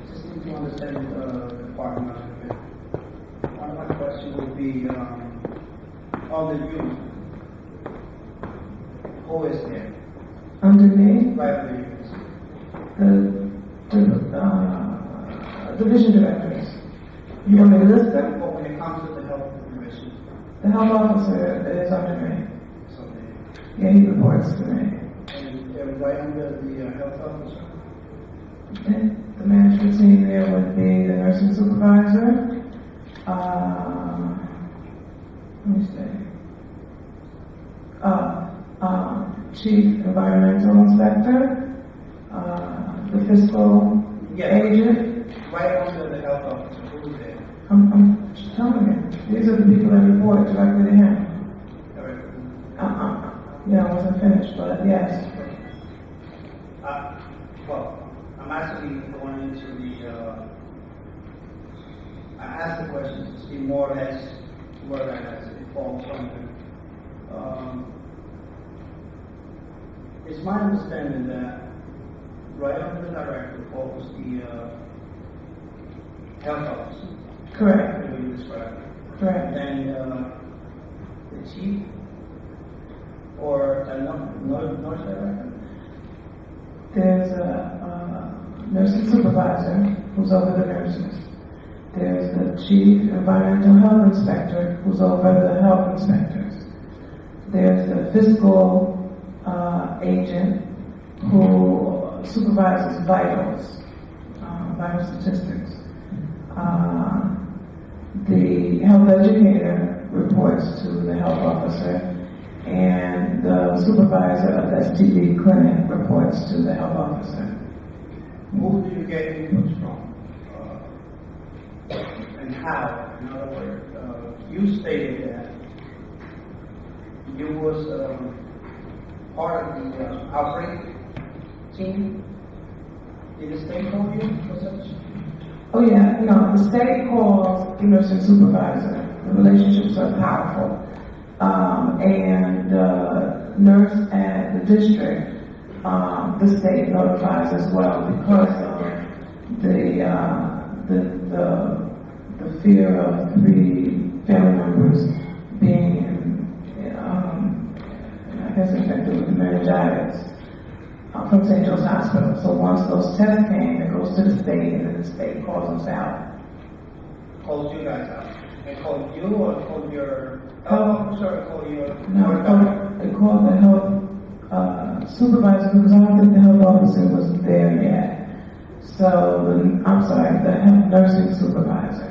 just need to understand the department a bit. One of my questions would be, on the youth, who is there? Under me, Right under you. the division directors. You want me to list them? But when it comes to the health information, The health officer is under me. so Yeah, he reports to me. and they're right under the health officer? And the management team there would be the nursing supervisor, let me see, chief environmental inspector, the fiscal Yes. agent. Right under the health officer, who is there? I'm just telling you, these are the people that report directly to him. All right. Yeah, I wasn't finished, but yes. Well, I'm actually going into I asked the questions to see more or less where that has falls under. It's my understanding that right under the director falls the health officer, Correct, the way you described it. correct. Then the chief or the nurse director. There's a nursing supervisor who's over the nurses. There's the chief environmental health inspector who's over the health inspectors. There's the fiscal agent who supervises vitals, vital statistics. The health educator reports to the health officer, and the supervisor of the STD clinic reports to the health officer. Who do you get inputs from? And how? In other words, you stated that you was part of the outbreak team. Did the state call you for such? Oh yeah, no, the state calls the nursing supervisor. The relationships are powerful. And the nurse at the district, the state notifies as well because of the fear of 3 family members being, I guess, infected with meningitis from St. Joe's Hospital. So once those tests came, it goes to the state, and then the state calls us out. Called you guys out? And call you or call your health officer or call your No, board doctor? they called the health supervisor because I don't think the health officer was there yet. So, I'm sorry, the health nursing supervisor.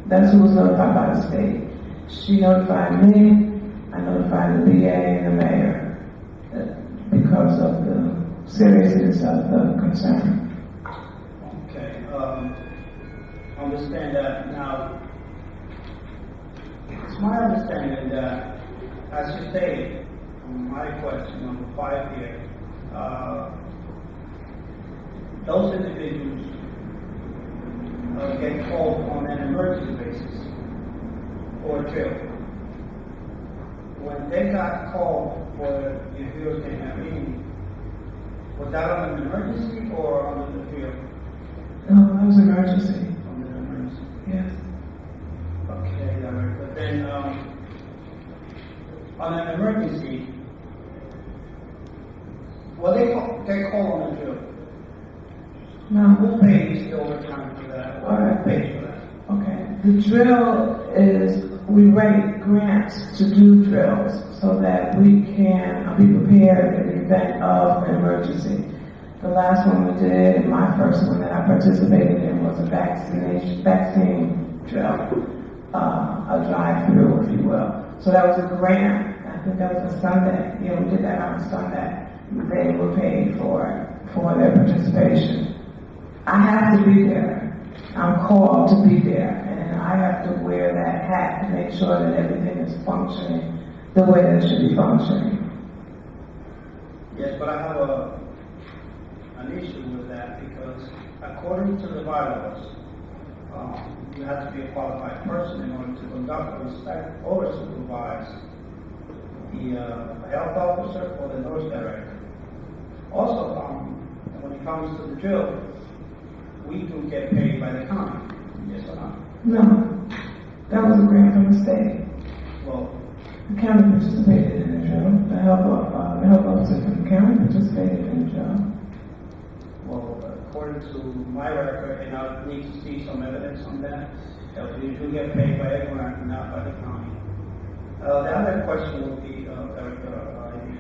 That's who was notified by the state. She notified me, I notified the VA and the mayor because of the seriousness of the concern. Okay, understand that now. It's my understanding that, as you stated, on my question number 5 here, those individuals get called on an emergency basis for a drill. When they got called for the Hurricane Irene, was that on an emergency or on the field? No, that was emergency. On the emergency. Yes. Okay, all right. But then, on an emergency, well, they call on the drill. No. Who pays the overtime for that? All right. Who pays for that? Okay. The drill is, we write grants to do drills so that we can be prepared in the event of an emergency. The last one we did, my first one that I participated in, was a vaccine drill, a drive-through, if you will. So that was a grant. I think that was a Sunday. Yeah, we did that on a Sunday. They were paid for their participation. I have to be there. I'm called to be there, and I have to wear that hat to make sure that everything is functioning the way that it should be functioning. Yes, but I have an issue with that because according to the bylaws, you have to be a qualified person in order to conduct or inspect or supervise the health officer or the nurse director. Also, when it comes to the drill, we do get paid by the county. Yes or not? No, that was a grant from the state. Well, The county participated in the drill. The health officer from the county participated in the drill. according to my record, and I need to see some evidence on that, that we do get paid by a grant, not by the county. The other question would be, Director Ivy,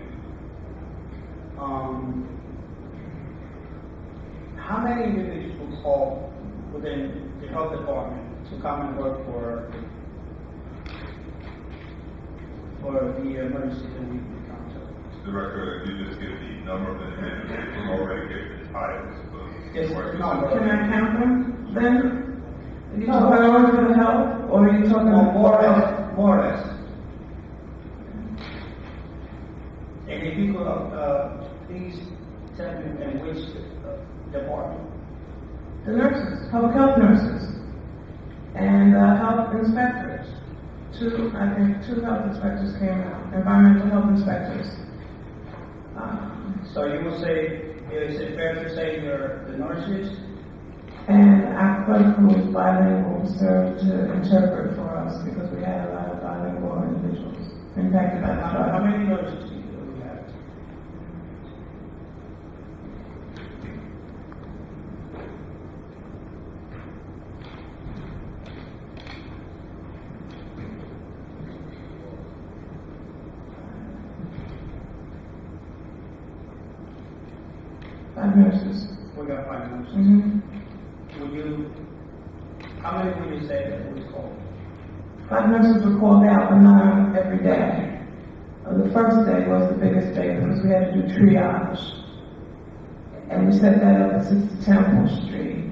how many individuals will call within the health department to come and work for the emergency relief council? Director, if you just give the number of individuals, we'll already get the titles. Yes, Work. no, Can I count them then? Are you talking about for the health, or are you talking about? More or less. And if you could, please tell me in which department? The nurses, public health nurses, and health inspectors. I think two health inspectors came out, environmental health inspectors. So you would say, is it fair to say you're the nurses? And our clerk, who was bilingual, served to interpret for us because we had a lot of bilingual individuals impacted by the How strike. many nurses do we have? Five nurses. We got 5 nurses. Mm-hmm. How many would you say that was called? 5 nurses were called out, but not every day. The first day was the biggest day because we had to do triage. And we set that up at 60 Temple Street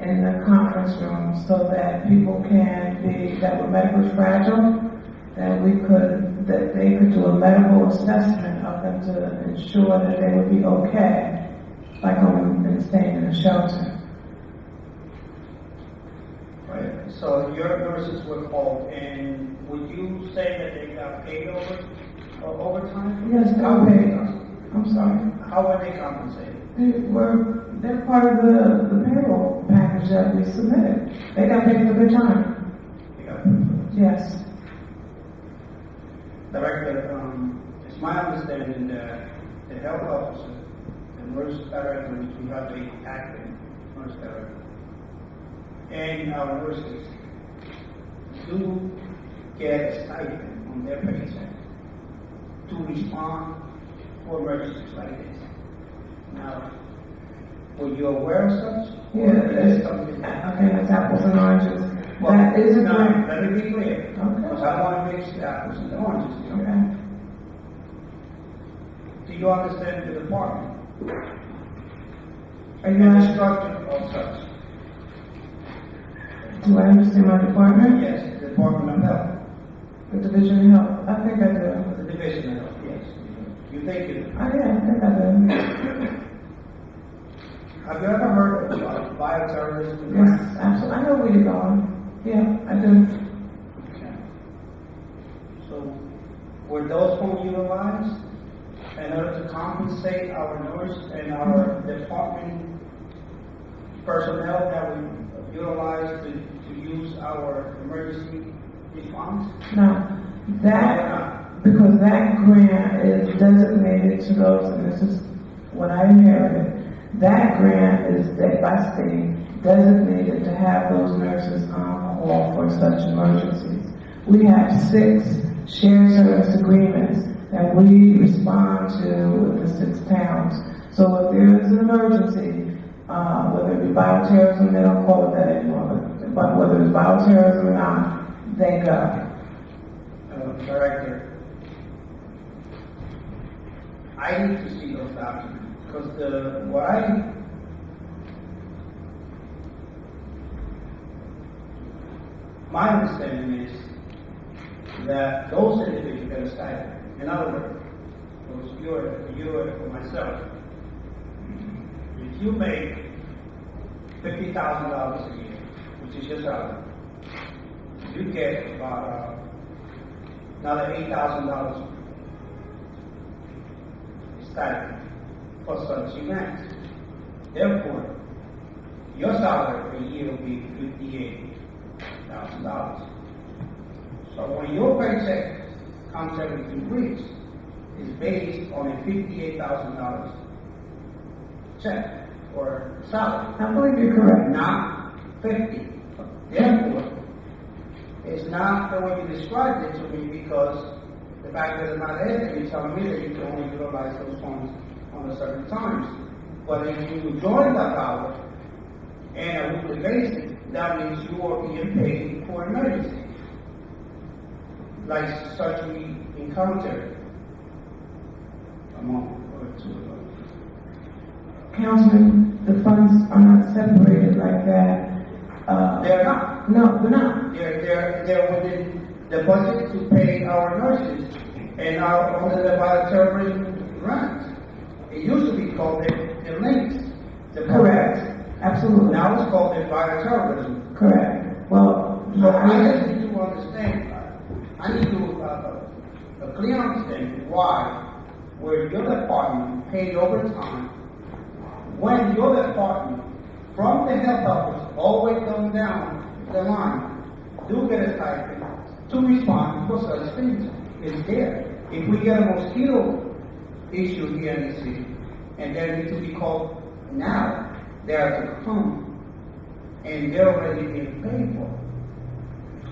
in the conference room so that people that were medically fragile, that they could do a medical assessment of them to ensure that they would be okay, like on staying in a shelter. Right. So your nurses were called, and would you say that they got paid overtime? Yes, they were paid. I'm sorry. How were they compensated? They're part of the payroll package that we submitted. They got paid for their time. They got paid. Yes. Director, it's my understanding that the health officer, the nurse director, which we have the acting nurse director, and our nurses do get a stipend on their paycheck to respond for emergencies like this. Now, were you aware of such? Yeah, That's something. okay, that's apples and oranges. Well, That is a now, grant. let me be clear, Okay. because I want to mix the apples and the oranges. You know? Okay. Do you understand the department? Are you And the asking, structure of such? do I understand my department? Yes, the Department of Health, The Division of Health? I think I do. the Division of Health, yes. You think you do? Oh, yeah, I think I do. Have you ever heard of bioterrorism? Yes, absolutely. I know where you're going. Yeah, I do. Okay. So, were those funds utilized in order to compensate our nurse and our department personnel that we utilized to use our emergency response? Now, that, because that grant is designated to those, and this is what I inherited, that grant is by state designated to have those nurses on call for such emergencies. We have 6 shared service agreements that we respond to with the 6 towns. So if there is an emergency, whether it be bioterrorism, they don't call it that anymore, but whether it's bioterrorism or not, they go. Director, I need to see those documents because my understanding is that those individuals get a stipend. In other words, you or myself, if you make $50,000 a year, which is your salary, you get about another $8,000 stipend for such events. Therefore, your salary per year will be $58,000. So when your paycheck comes every 2 weeks, it's based on a $58,000 check or salary. I believe you're correct. Not 50. Therefore, it's not the way you described it to me because the fact that it's not there, and you're telling me that you can only utilize those funds on a certain times. But if you join that power and a weekly basis, that means you are being paid for emergency. Like such we encountered a month or 2 ago. Councilman, the funds are not separated like that. They're not. No, they're not. They're within the budget to pay our nurses and our under the bioterrorism grant. It used to be called the links. Correct. Absolutely. Now it's called the bioterrorism. Correct. Well, So I just need to understand. I need to a clear understanding why, where your department paid overtime, when your department, from the health office all the way down the line, do get a stipend to respond for such things. It's there. If we get a mosquito issue here in the city, and they need to be called now, they have to come, and they're already being paid for.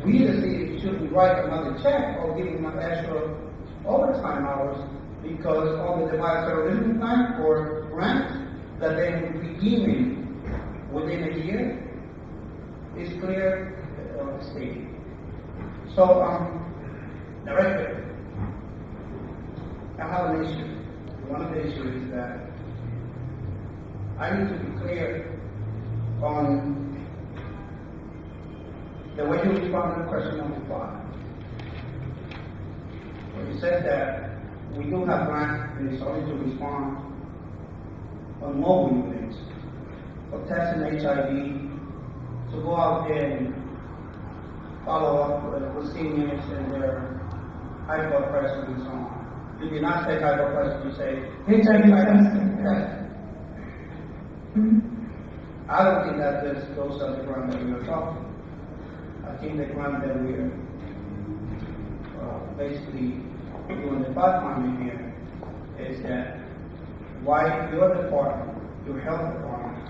We, the city, shouldn't write another check or give them extra overtime hours because under the bioterrorism plan or grant that they will be giving within a year is clear stated. So, Director, I have an issue. One of the issues is that I need to be clear on the way you respond to question number 5. When you said that we do have grants and it's only to respond on mobile units for testing HIV, to go out there and follow up with seniors and their high blood pressure and so on. You did not say high blood pressure, you say HIV testing. testing. Mhm. I don't think that those are the grounds that we are talking. I think the ground that we are basically doing the fact-finding here is that why your department, your health department,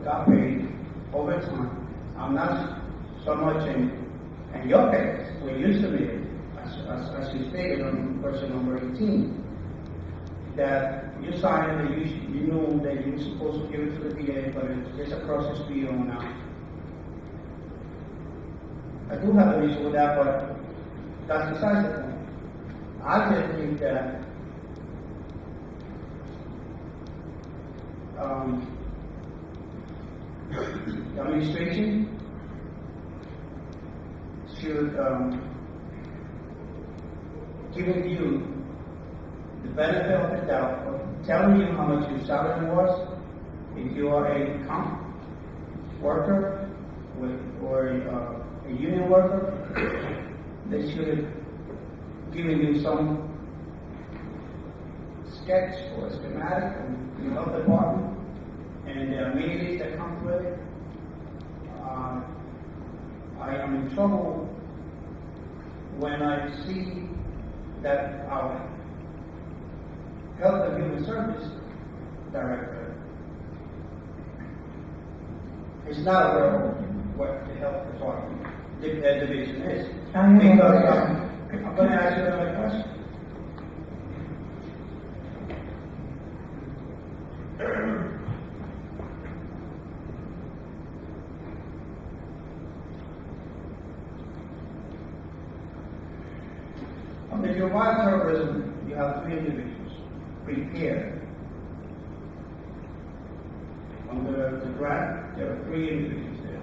got paid overtime. I'm not so much in And your papers, when you submitted, as you stated on question number 18, that you signed it, and you knew that you were supposed to give it to the VA, but it's just across the street on now. I do have an issue with that, but that's besides the point. I just think that the administration should give you the benefit of the doubt of telling you how much your salary was if you are a comp worker or a union worker. They should have given you some sketch or schematic from the health department and the amenities that come with it. I am in trouble when I see that our Health and Human Service Director is not aware of what the health department division is. I am Because aware. I'm going to ask you another question. Under your wild terrorism, you have 3 individuals prepared. Under the grant, there are 3 individuals there.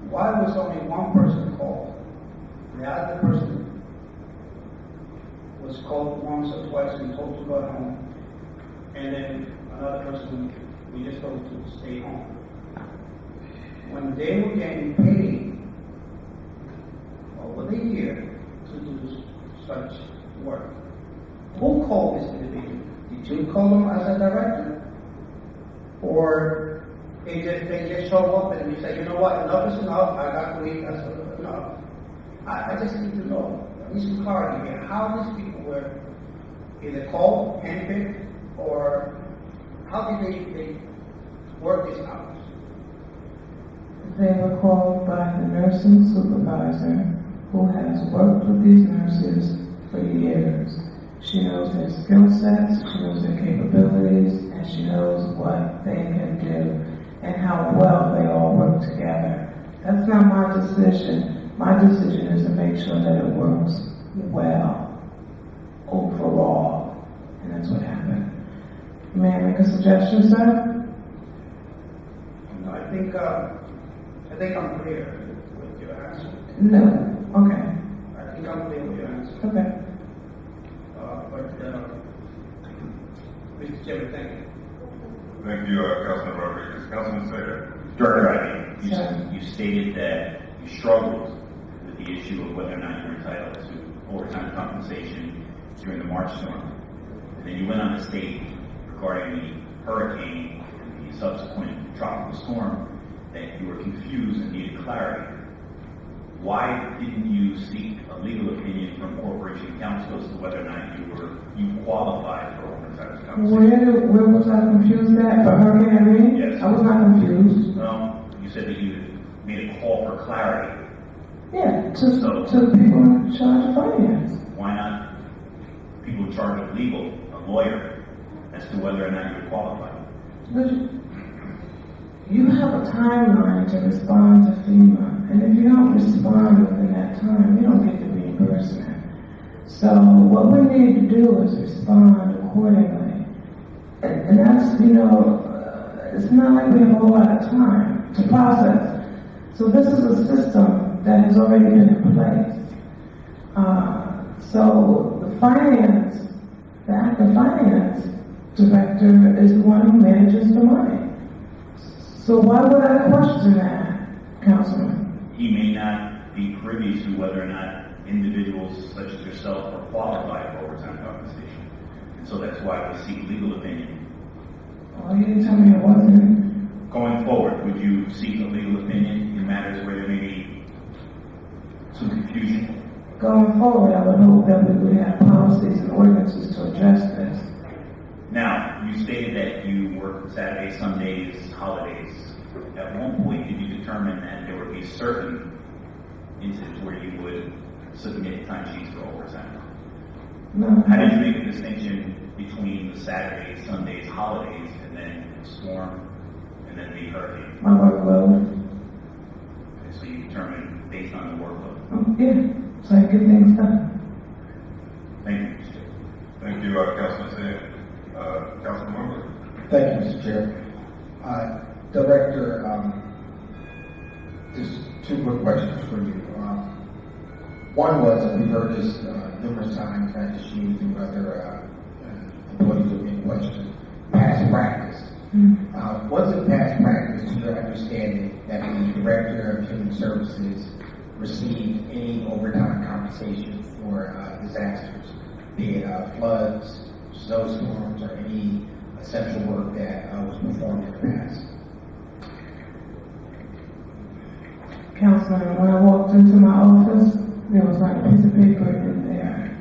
Why was only one person called? The other person was called once or twice and told to go home, and then another person we just told to stay home. When they were getting paid over the year to do such work, who called this individual? Did you call them as a director? Or they just show up and you say, you know what, enough is enough, I got to leave, that's enough. I just need to know, I need some clarity here, how these people were either called, handpicked, or how did they work these hours? They were called by the nursing supervisor who has worked with these nurses for years. She knows their skill sets, she knows their capabilities, and she knows what they can do and how well they all work together. That's not my decision. My decision is to make sure that it works well overall. And that's what happened. May I make a suggestion, sir? No, I think I'm clear with your answer. No. Okay. I think I'm clear with your answer. Okay. Mr. Chairman, thank you. Thank you, Councilman Rodriguez. Councilman Sayer. Director Ivy, Sure. you stated that you struggled with the issue of whether or not you're entitled to overtime compensation during the March storm. And then you went on to state regarding the hurricane and the subsequent tropical storm that you were confused and needed clarity. Why didn't you seek a legal opinion from Corporation Counsel as to whether or not you qualified for overtime compensation? Where was I confused at? For Hurricane Irene? Yes. I was not confused. You said that you made a call for clarity. Yeah, to people in charge of finance. Why not people in charge of legal, a lawyer, as to whether or not you're qualified? But you have a timeline to respond to FEMA, and if you don't respond within that time, you don't get the reimbursement. So what we need to do is respond accordingly. And that's, it's not like we have a whole lot of time to process. So this is a system that has already been in place. So the active finance director is the one who manages the money. So why would I question that, Councilman? He may not be privy to whether or not individuals such as yourself are qualified for overtime compensation. And so that's why we seek legal opinion. Well, you didn't tell me it wasn't. Going forward, would you seek a legal opinion in matters where there may be some confusion? Going forward, I would hope that we would have policies and ordinances to address this. Now, you stated that you work Saturdays, Sundays, holidays. At one point, did you determined that there would be certain instances where you would submit timesheets for overtime. No. How did you make a distinction between the Saturdays, Sundays, holidays, and then storm, and then the hurricane? My workload. Okay, so you determined based on the workload. Yeah, so I get things done. Thank you, Mr. Chair. Thank you, Councilman Sam. Councilman Moore. Thank you, Mr. Chair. Director, just two quick questions for you. One was, and we've heard this numerous times, not just you, through other employees who have been questioned, past practice. Was it past practice, to your understanding, that the Director of Human Services received any overtime compensation for disasters, be it floods, snowstorms, or any essential work that was performed in the past? Councilman, when I walked into my office, there was like a piece of paper in there.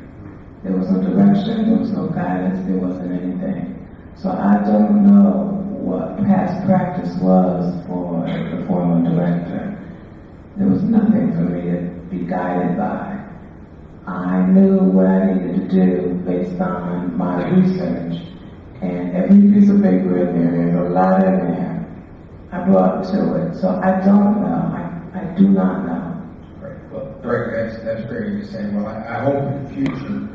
There was no direction, there was no guidance, there wasn't anything. So I don't know what past practice was for the former director. There was nothing for me to be guided by. I knew what I needed to do based on my research. And every piece of paper in there, there's a lot in there. I brought to it. So I don't know. I do not know. Right. Well, Director, that's fair to say. Well, I hope in the future,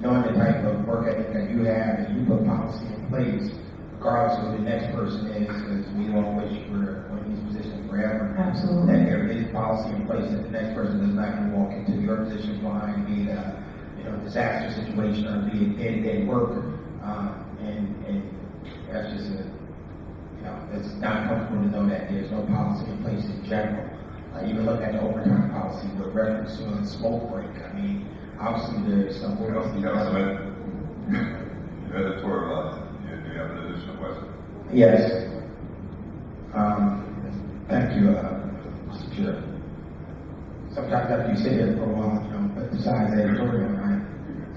knowing the type of work ethic that you have, and you put policy in place, regardless of who the next person is, because we don't wish for one of these positions forever. Absolutely. That there is policy in place that the next person does not can walk into your position behind, be it a disaster situation or be it day-to-day work, and that's just it's not comfortable to know that there's no policy in place in general. Even look at the overtime policy with reference to a smoke break. I mean, obviously there's some work. Councilman, you editorialized. Do you have an additional question? Yes. Thank you, Mr. Chair. Sometimes after you sit here for a while, but besides editorial,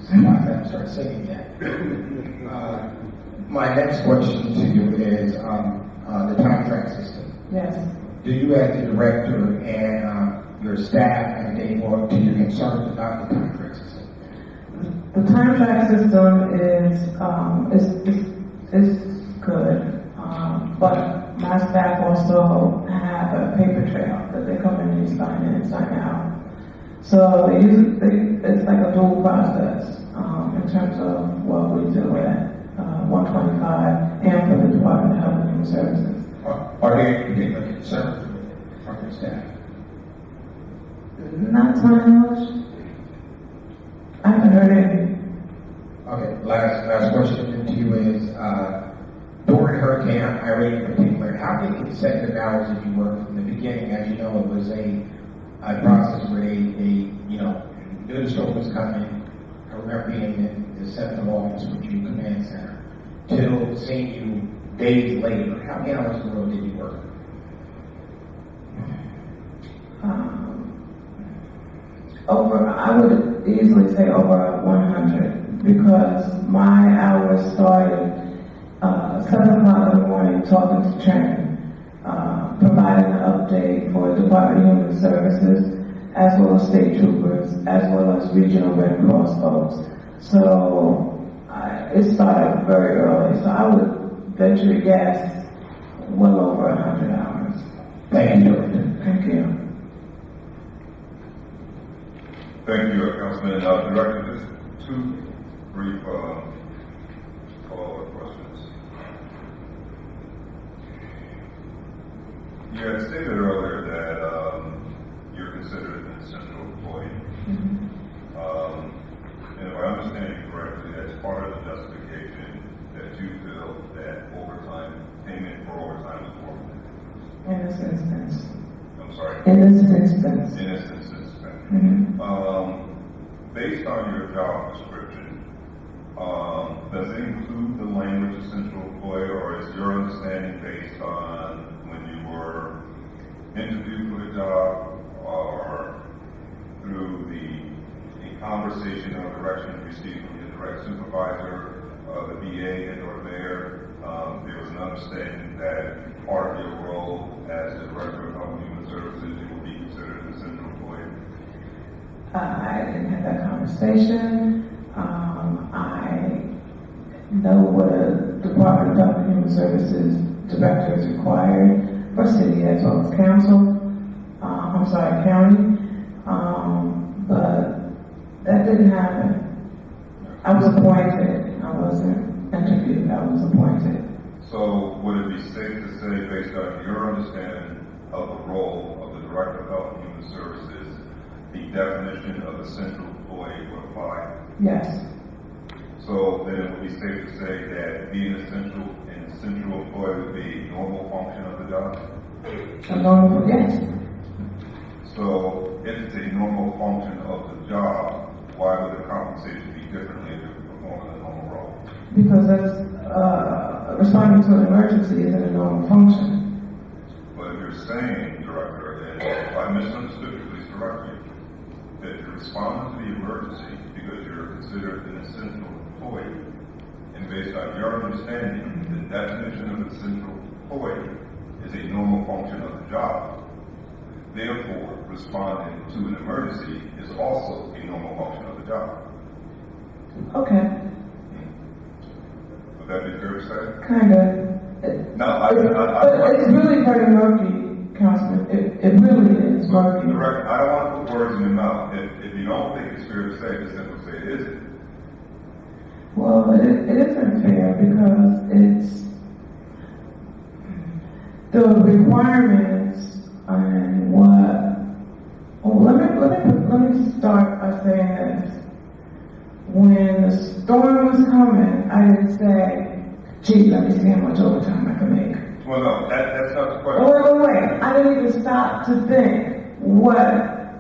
sometimes I have to start singing that. My next question to you is the contract system. Yes. Do you, as the director and your staff, have any more to your concerns about the contract system? The contract system is good, but my staff also have a paper trail that they come in and sign in and sign out. So it's like a dual process in terms of what we do at 125 and for the Department of Health and Human Services. Are there any particular concerns from your staff? Not to my knowledge. I haven't heard any. Okay, last question to you is, during Hurricane Irene in particular, how many consecutive hours did you work from the beginning? As you know, it was a process where they knew the storm was coming. I remember being in the central office with you, command center, till seeing you days later. How many hours in a row did you work? I would easily say over 100 because my hours started 7 o'clock in the morning talking to Chairman, providing an update for Department of Human Services, as well as state troopers, as well as regional Red Cross folks. So it started very early. So I would venture to guess well over 100 hours. Thank you, Director. Thank you. Thank you, Councilman. Director, just two brief follow-up questions. You had stated earlier that you're considered an essential employee. And if I understand you correctly, that's part of the justification that you feel that payment for overtime is warranted. In this instance. I'm sorry? In this instance. In this instance. Based on your job description, does it include the language essential employee, or is your understanding based on when you were interviewed for the job or through the conversation or direction you received from your direct supervisor, the VA and or mayor, there was an understanding that part of your role as the Director of Health and Human Services, you will be considered an essential employee? I didn't have that conversation. I know what a Department of Health and Human Services director is required for city as well as county. But that didn't happen. I was appointed. I wasn't interviewed. I was appointed. So would it be safe to say, based on your understanding of the role of the Director of Health and Human Services, the definition of essential employee would apply? Yes. So then it would be safe to say that being an essential employee would be a normal function of the job? A normal, yes. So if it's a normal function of the job, why would the compensation be differently if you're performing a normal role? Because that's, responding to an emergency isn't a normal function. But if you're saying, Director, and if I misunderstood you, please correct me, that you're responding to the emergency because you're considered an essential employee, and based on your understanding, the definition of essential employee is a normal function of the job. Therefore, responding to an emergency is also a normal function of the job. Okay. Would that be fair to say? Kind of. No, It's really very murky, Councilman. It really is murky. Director, I don't want to put words in your mouth. If you don't think it's fair to say, just simply say it isn't. Well, it isn't fair because it's the requirements and what. Well, let me start by saying this. When the storm was coming, I didn't say, "Gee, let me see how much overtime I can make." Well, no, that's not the question. Wait. I didn't even stop to think what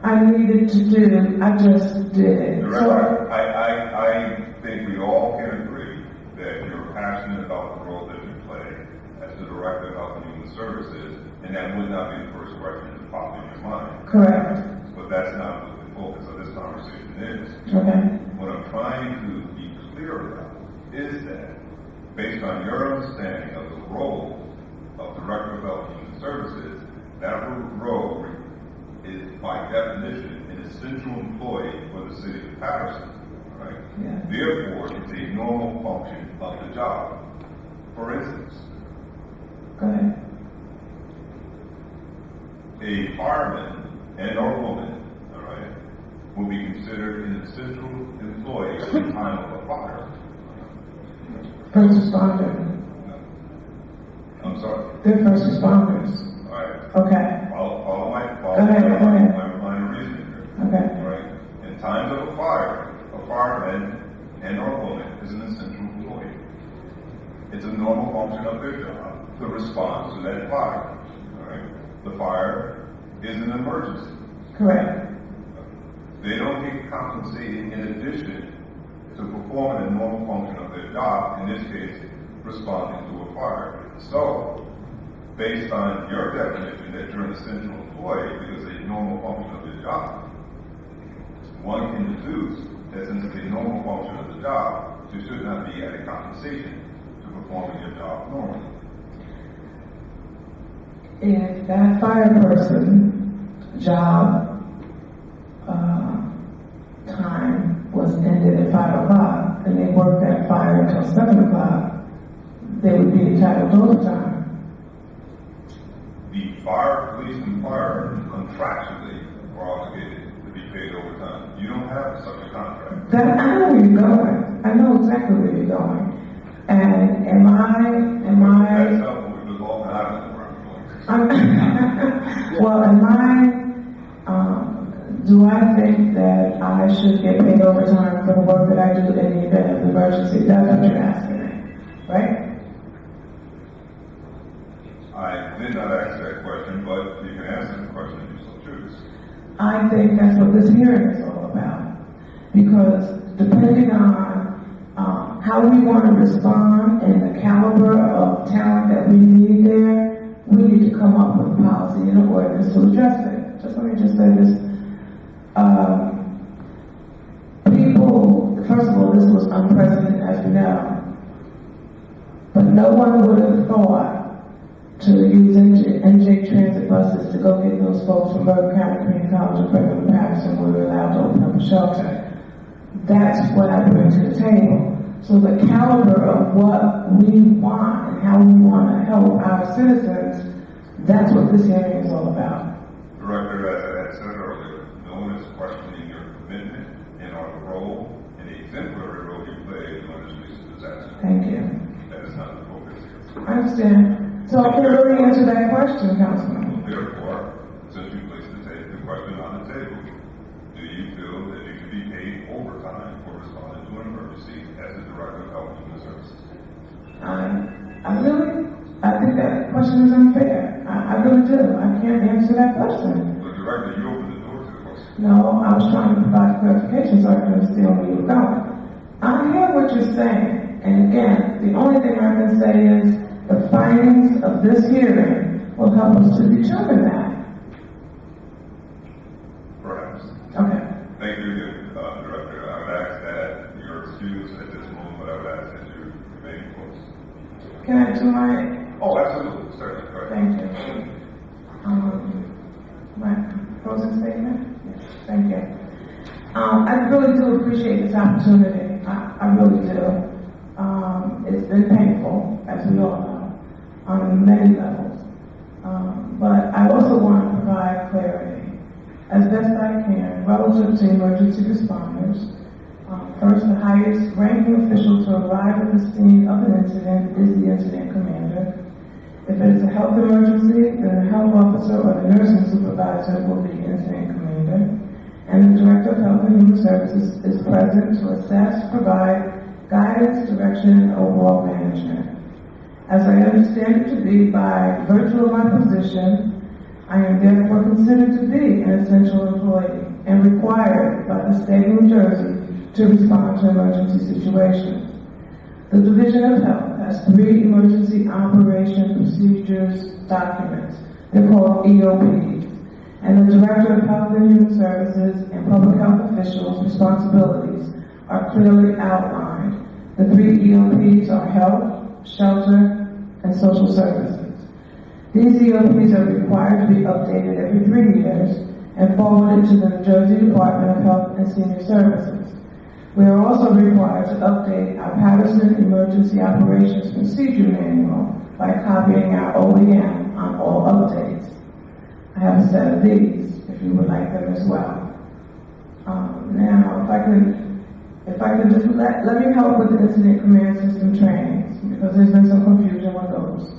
I needed to do. I just did it. Director, I think we all can agree that you're passionate about the role that you play as the Director of Health and Human Services, and that would not be the first question that popped in your mind. Correct. But that's not what the focus of this conversation is. Okay. What I'm trying to be clear about is that, based on your understanding of the role of Director of Health and Human Services, that role is, by definition, an essential employee for the city of Paterson. Right? Yeah. Therefore, it's a normal function of the job. For instance, Go ahead. a fireman and or woman, all right, will be considered an essential employee at the time of a fire. First responder. I'm sorry. They're first responders. All right. Okay. Follow my Go ahead. line of reasoning here. Okay. All right. In times of a fire, a fireman and or woman is an essential employee. It's a normal function of their job to respond to that fire. All right. The fire is an emergency. Correct. They don't get compensated in addition to performing a normal function of their job, in this case, responding to a fire. So, based on your definition that you're an essential employee because it's a normal function of the job, one can deduce that since it's a normal function of the job, you should not be at a compensation to performing your job normally. If that fire person job time was ended at 5 o'clock and they worked that fire until 7 o'clock, they would be entitled to overtime. The fire, police, and fire contractually are obligated to be paid overtime. You don't have such a contract. I know where you're going. I know exactly where you're going. And am I? That's helpful because often I don't know where I'm going. Well, do I think that I should get paid overtime for the work that I do in the event of emergency? That's what you're asking me, right? I did not ask that question, but you can answer the question if you so choose. I think that's what this hearing is all about. Because depending on how we want to respond and the caliber of talent that we need there, we need to come up with a policy and an ordinance to address it. Let me just say this. First of all, this was unprecedented, as we know. But no one would have thought to use NJ Transit buses to go get those folks from Bergen County Community College and bring them to Paterson when we were allowed to open up a shelter. That's what I bring to the table. So the caliber of what we want and how we want to help our citizens, that's what this hearing is all about. Director, as I had said earlier, no one is questioning your commitment and our role and the exemplary role you played during this recent disaster. Thank you. That is not the focus here. I understand. So I can really answer that question, Councilman. Therefore, since you placed the question on the table, do you feel that you should be paid overtime for responding to an emergency as the Director of Health and Human Services? I think that question is unfair. I really do. I can't answer that question. But Director, you opened the door to the question. No, I was trying to provide clarification so I can understand where you were going. I hear what you're saying, and again, the only thing I can say is the findings of this hearing will help us to determine that. Perhaps. Okay. Thank you, Director. I would ask that you're excused at this moment, but I would ask that you remain close. Can I do my... Oh, absolutely, certainly. Go ahead. Thank you. My closing statement? Yes, thank you. I really do appreciate this opportunity. I really do. It's been painful, as we all know, on many levels. But I also want to provide clarity, as best I can, relative to emergency responders. First, the highest ranking official to arrive at the scene of an incident is the incident commander. If it is a health emergency, then the health officer or the nursing supervisor will be incident commander. And the Director of Health and Human Services is present to assess, provide guidance, direction, and overall management. As I understand it to be by virtue of my position, I am therefore considered to be an essential employee and required by the state of New Jersey to respond to emergency situations. The Division of Health has 3 emergency operation procedures documents. They're called EOPs. And the Director of Health and Human Services and public health officials' responsibilities are clearly outlined. The 3 EOPs are health, shelter, and social services. These EOPs are required to be updated every 3 years and forwarded to the New Jersey Department of Health and Senior Services. We are also required to update our Paterson Emergency Operations Procedure Manual by copying our OEM on all updates. I have a set of these, if you would like them as well. Now, if I can just let me help with the incident command system trainings, because there's been some confusion with those.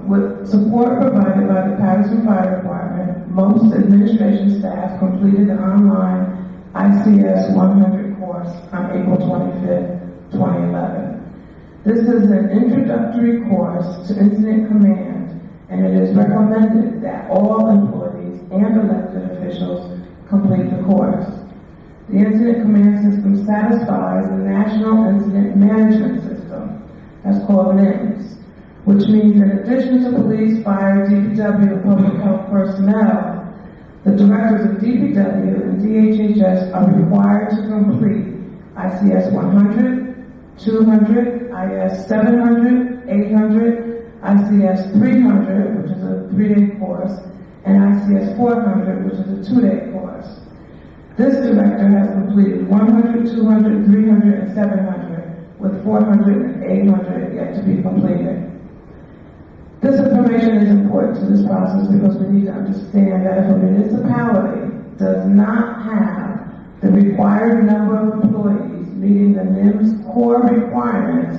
With support provided by the Paterson Fire Department, most administration staff completed the online ICS 100 course on April 25th, 2011. This is an introductory course to incident command, and it is recommended that all employees and elected officials complete the course. The incident command system satisfies the National Incident Management System, that's called NIMS, which means in addition to police, fire, DPW, and public health personnel, the directors of DPW and DHHS are required to complete ICS 100, 200, IS 700, 800, ICS 300, which is a 3-day course, and ICS 400, which is a 2-day course. This director has completed 100, 200, 300, and 700, with 400 and 800 yet to be completed. This information is important to this process because we need to understand that if a municipality does not have the required number of employees meeting the NIMS core requirements,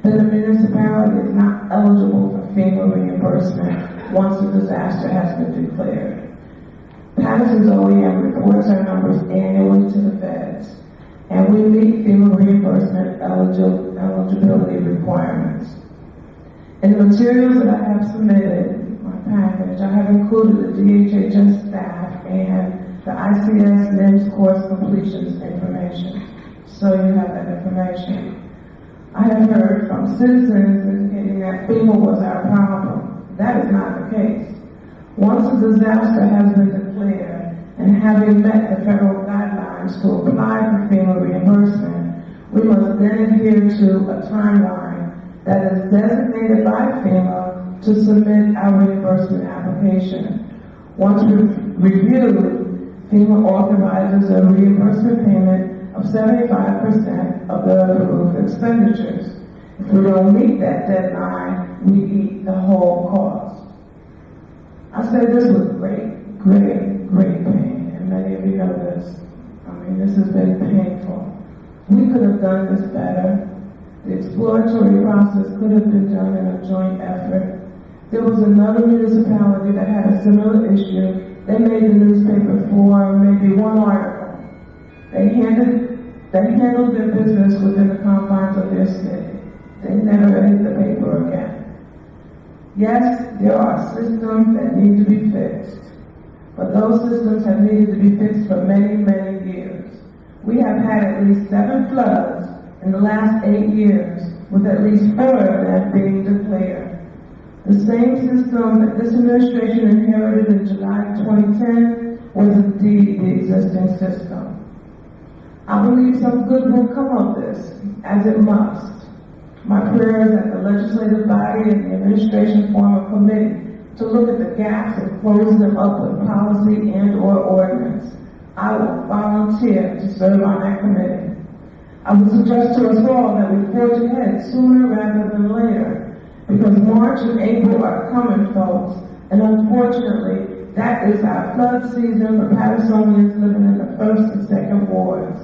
then the municipality is not eligible for FEMA reimbursement once a disaster has been declared. Paterson's OEM reports our numbers annually to the feds, and we meet FEMA reimbursement eligibility requirements. In the materials that I have submitted, my package, I have included the DHHS staff and the ICS NIMS course completions information, so you have that information. I have heard from citizens indicating that FEMA was our problem. That is not the case. Once a disaster has been declared and having met the federal guidelines to apply for FEMA reimbursement, we must then adhere to a timeline that is designated by FEMA to submit our reimbursement application. Once reviewed, FEMA authorizes a reimbursement payment of 75% of the approved expenditures. If we don't meet that deadline, we eat the whole cost. I say this with great, great, great pain, and many of you know this. I mean, this has been painful. We could have done this better. The exploratory process could have been done in a joint effort. There was another municipality that had a similar issue. They made the newspaper for maybe one article. They handled their business within the confines of their state. They never hit the paper again. Yes, there are systems that need to be fixed, but those systems have needed to be fixed for many, many years. We have had at least 7 floods in the last 8 years, with at least 4 of them being declared. The same system that this administration inherited in July 2010 was indeed the existing system. I believe some good will come of this, as it must. My prayer is that the legislative body and the administration form a committee to look at the gaps and close them up with policy and/or ordinance. I will volunteer to serve on that committee. I would suggest to us all that we forge ahead sooner rather than later, because March and April are coming, folks, and unfortunately, that is our flood season for Patersonians living in the 1st and 2nd wards.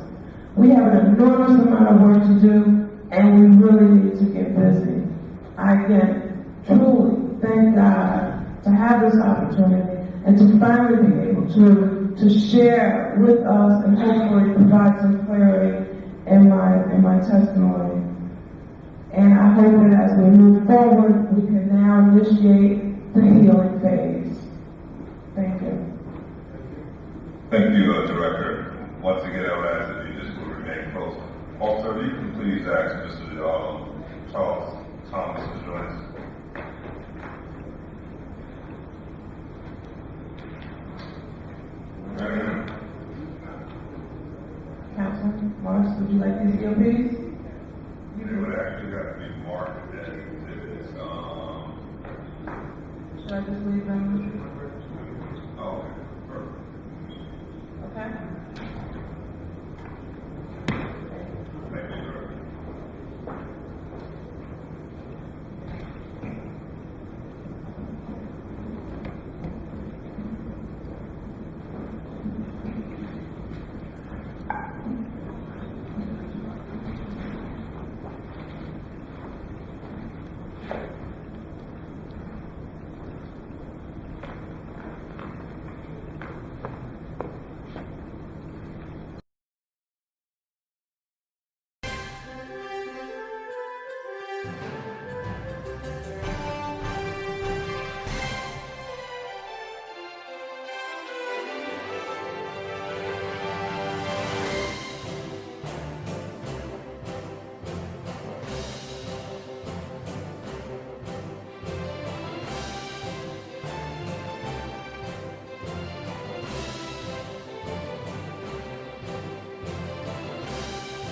We have an enormous amount of work to do, and we really need to get busy. I again truly thank God to have this opportunity and to finally be able to share with us and hopefully provide some clarity in my testimony. And I hope that as we move forward, we can now initiate the healing phase. Thank you. Thank you, Director. Once again, I would ask that you just will remain close. Also, you can please ask Mr. Charles Thomas to join us. Councilman Morris, would you like these EOPs?